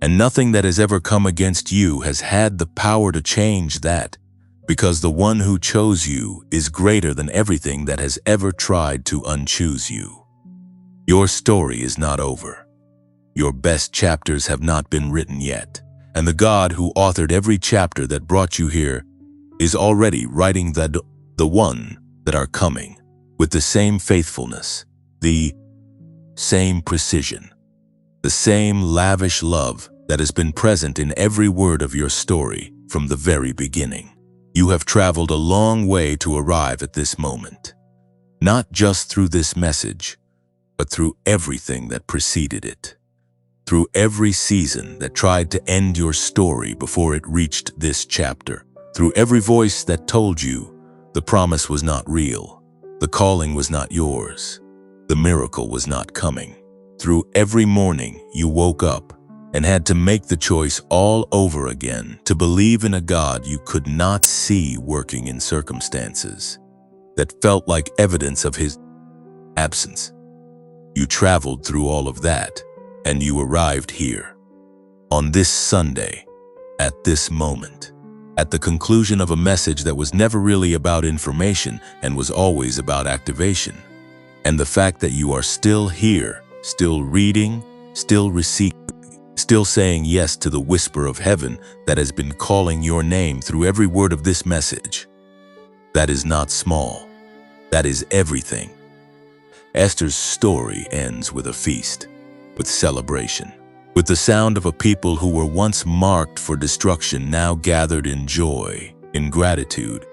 And nothing that has ever come against you has had the power to change that, because the one who chose you is greater than everything that has ever tried to unchoose you. Your story is not over. Your best chapters have not been written yet, and the God who authored every chapter that brought you here is already writing the one that are coming with the same faithfulness, the same precision, the same lavish love that has been present in every word of your story from the very beginning. You have traveled a long way to arrive at this moment, not just through this message, but through everything that preceded it, through every season that tried to end your story before it reached this chapter, through every voice that told you the promise was not real, the calling was not yours, the miracle was not coming, through every morning you woke up and had to make the choice all over again to believe in a God you could not see working in circumstances that felt like evidence of his absence. You traveled through all of that, and you arrived here, on this Sunday, at this moment, at the conclusion of a message that was never really about information and was always about activation. And the fact that you are still here, still reading, still receiving, still saying yes to the whisper of heaven that has been calling your name through every word of this message, that is not small. That is everything. Esther's story ends with a feast, with celebration, with the sound of a people who were once marked for destruction now gathered in joy, in gratitude,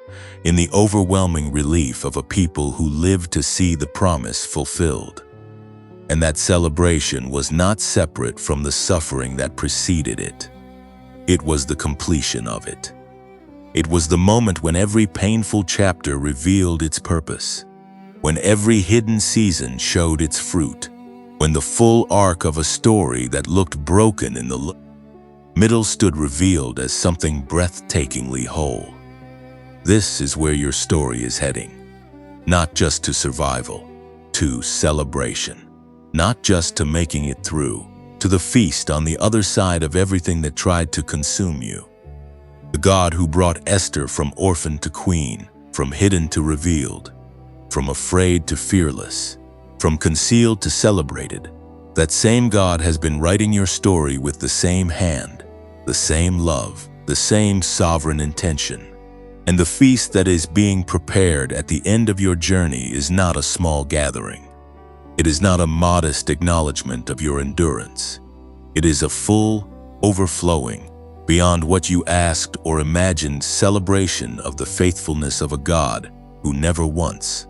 in the overwhelming relief of a people who lived to see the promise fulfilled. And that celebration was not separate from the suffering that preceded it. It was the completion of it. It was the moment when every painful chapter revealed its purpose, when every hidden season showed its fruit, when the full arc of a story that looked broken in the middle stood revealed as something breathtakingly whole. This is where your story is heading, not just to survival, to celebration, not just to making it through, to the feast on the other side of everything that tried to consume you. The God who brought Esther from orphan to queen, from hidden to revealed, from afraid to fearless, from concealed to celebrated, that same God has been writing your story with the same hand, the same love, the same sovereign intention. And the feast that is being prepared at the end of your journey is not a small gathering. It is not a modest acknowledgement of your endurance. It is a full, overflowing, beyond what you asked or imagined celebration of the faithfulness of a God who never once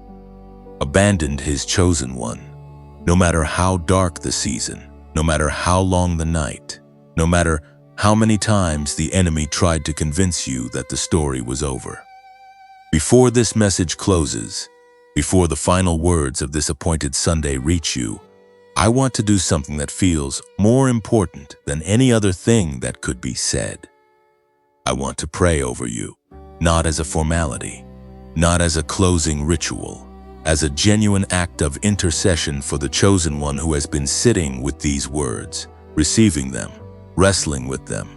abandoned his chosen one. No matter how dark the season, no matter how long the night, no matter how many times the enemy tried to convince you that the story was over. Before this message closes, before the final words of this appointed Sunday reach you, I want to do something that feels more important than any other thing that could be said. I want to pray over you, not as a formality, not as a closing ritual, as a genuine act of intercession for the chosen one who has been sitting with these words, receiving them, wrestling with them,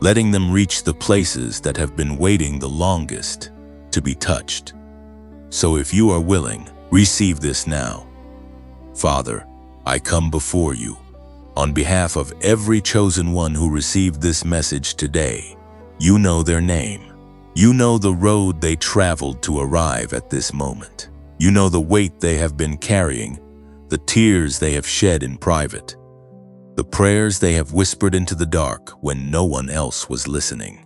letting them reach the places that have been waiting the longest to be touched. So if you are willing, receive this now. Father, I come before you on behalf of every chosen one who received this message today. You know their name. You know the road they traveled to arrive at this moment. You know the weight they have been carrying, the tears they have shed in private, the prayers they have whispered into the dark when no one else was listening.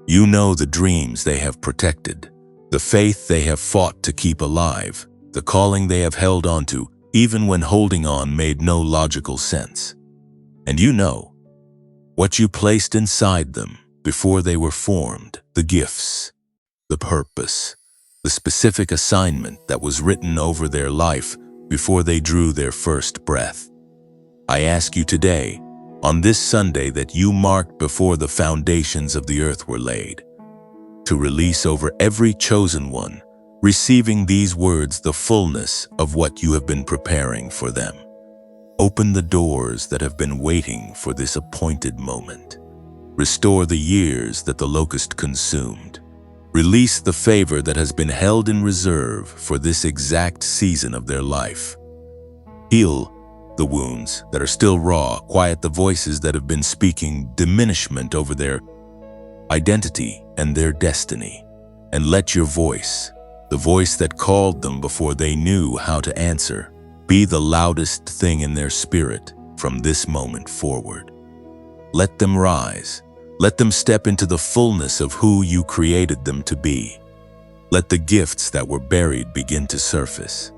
You know the dreams they have protected, the faith they have fought to keep alive, the calling they have held onto even when holding on made no logical sense. And you know what you placed inside them before they were formed, the gifts, the purpose, the specific assignment that was written over their life before they drew their first breath. I ask you today, on this Sunday that you marked before the foundations of the earth were laid, to release over every chosen one, receiving these words the fullness of what you have been preparing for them. Open the doors that have been waiting for this appointed moment. Restore the years that the locust consumed. Release the favor that has been held in reserve for this exact season of their life. Heal the wounds that are still raw, quiet the voices that have been speaking diminishment over their identity and their destiny, and let your voice, the voice that called them before they knew how to answer, be the loudest thing in their spirit from this moment forward. Let them rise. Let them step into the fullness of who you created them to be. Let the gifts that were buried begin to surface.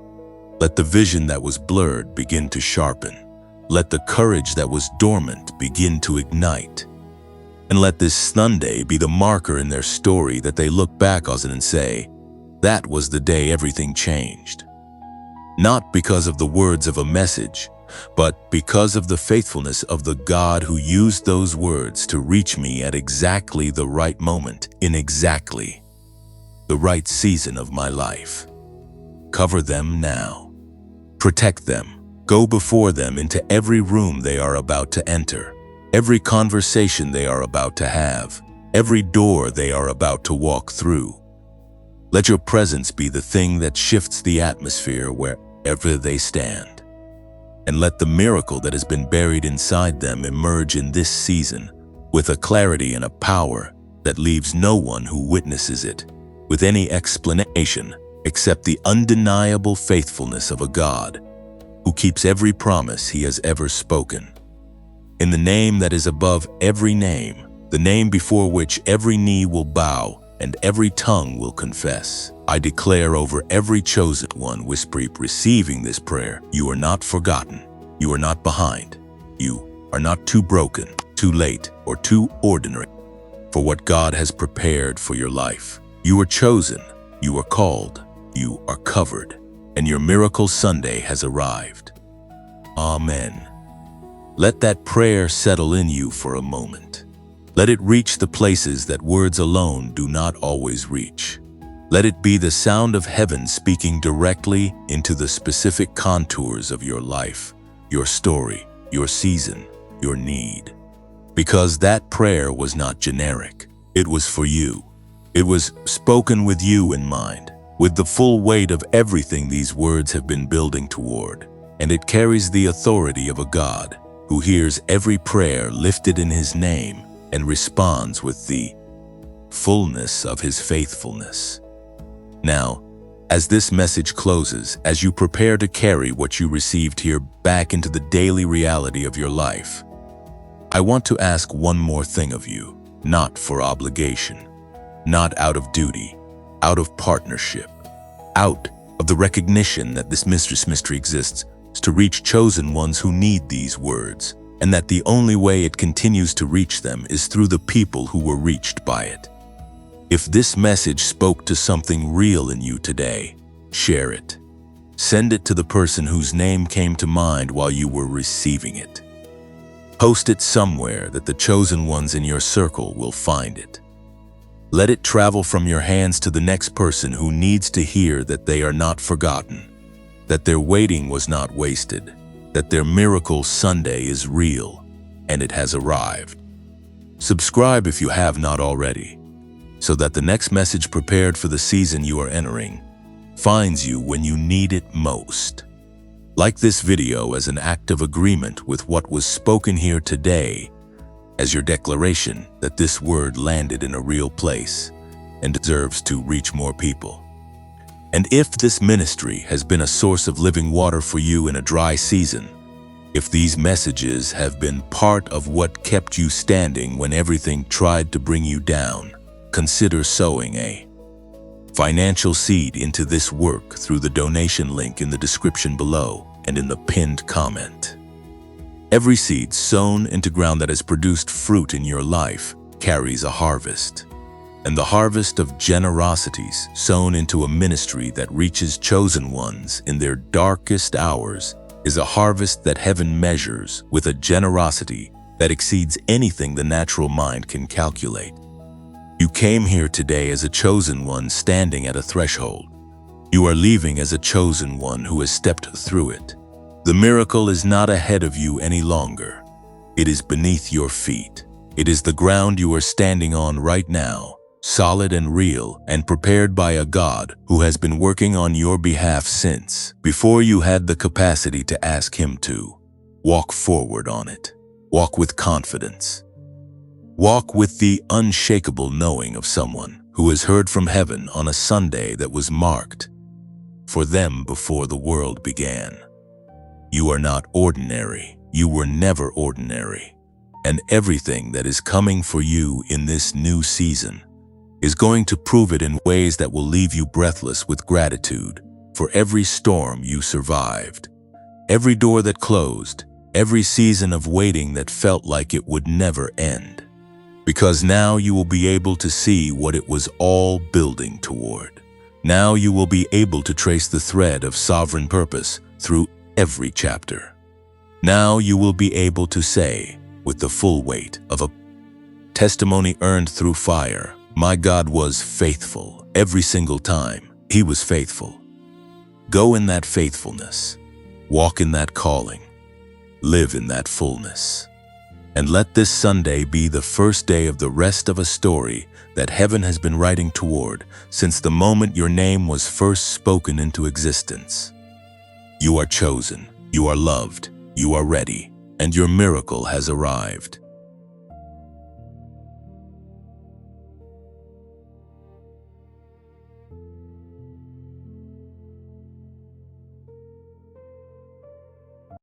Let the vision that was blurred begin to sharpen. Let the courage that was dormant begin to ignite. And let this Sunday be the marker in their story that they look back on and say, that was the day everything changed. Not because of the words of a message, but because of the faithfulness of the God who used those words to reach me at exactly the right moment, in exactly the right season of my life. Cover them now. Protect them. Go before them into every room they are about to enter, every conversation they are about to have, every door they are about to walk through. Let your presence be the thing that shifts the atmosphere wherever they stand. And let the miracle that has been buried inside them emerge in this season with a clarity and a power that leaves no one who witnesses it with any explanation except the undeniable faithfulness of a God who keeps every promise he has ever spoken. In the name that is above every name, the name before which every knee will bow and every tongue will confess, I declare over every chosen one receiving this prayer, you are not forgotten, you are not behind, you are not too broken, too late, or too ordinary for what God has prepared for your life. You are chosen, you are called, you are covered, and your miracle Sunday has arrived. Amen. Let that prayer settle in you for a moment. Let it reach the places that words alone do not always reach. Let it be the sound of heaven speaking directly into the specific contours of your life, your story, your season, your need. Because that prayer was not generic. It was for you. It was spoken with you in mind, with the full weight of everything these words have been building toward. And it carries the authority of a God who hears every prayer lifted in His name and responds with the fullness of His faithfulness. Now, as this message closes, as you prepare to carry what you received here back into the daily reality of your life, I want to ask one more thing of you, not for obligation, not out of duty, out of partnership, out of the recognition that this mystery exists to reach chosen ones who need these words, and that the only way it continues to reach them is through the people who were reached by it. If this message spoke to something real in you today, share it. Send it to the person whose name came to mind while you were receiving it. Post it somewhere that the chosen ones in your circle will find it. Let it travel from your hands to the next person who needs to hear that they are not forgotten, that their waiting was not wasted, that their miracle Sunday is real, and it has arrived. Subscribe if you have not already, so that the next message prepared for the season you are entering finds you when you need it most. Like this video as an act of agreement with what was spoken here today, as your declaration that this word landed in a real place and deserves to reach more people. And if this ministry has been a source of living water for you in a dry season, if these messages have been part of what kept you standing when everything tried to bring you down, consider sowing a financial seed into this work through the donation link in the description below and in the pinned comment. Every seed sown into ground that has produced fruit in your life carries a harvest. And the harvest of generosities sown into a ministry that reaches chosen ones in their darkest hours is a harvest that heaven measures with a generosity that exceeds anything the natural mind can calculate. You came here today as a chosen one standing at a threshold. You are leaving as a chosen one who has stepped through it. The miracle is not ahead of you any longer. It is beneath your feet. It is the ground you are standing on right now, solid and real and prepared by a God who has been working on your behalf since before you had the capacity to ask Him to. Walk forward on it. Walk with confidence. Walk with the unshakable knowing of someone who has heard from heaven on a Sunday that was marked for them before the world began. You are not ordinary. You were never ordinary. And everything that is coming for you in this new season is going to prove it in ways that will leave you breathless with gratitude for every storm you survived, every door that closed, every season of waiting that felt like it would never end. Because now you will be able to see what it was all building toward. Now you will be able to trace the thread of sovereign purpose through every chapter. Now you will be able to say, with the full weight of a testimony earned through fire, my God was faithful every single time. He was faithful. Go in that faithfulness. Walk in that calling. Live in that fullness. And let this Sunday be the first day of the rest of a story that heaven has been writing toward since the moment your name was first spoken into existence. You are chosen, you are loved, you are ready, and your miracle has arrived.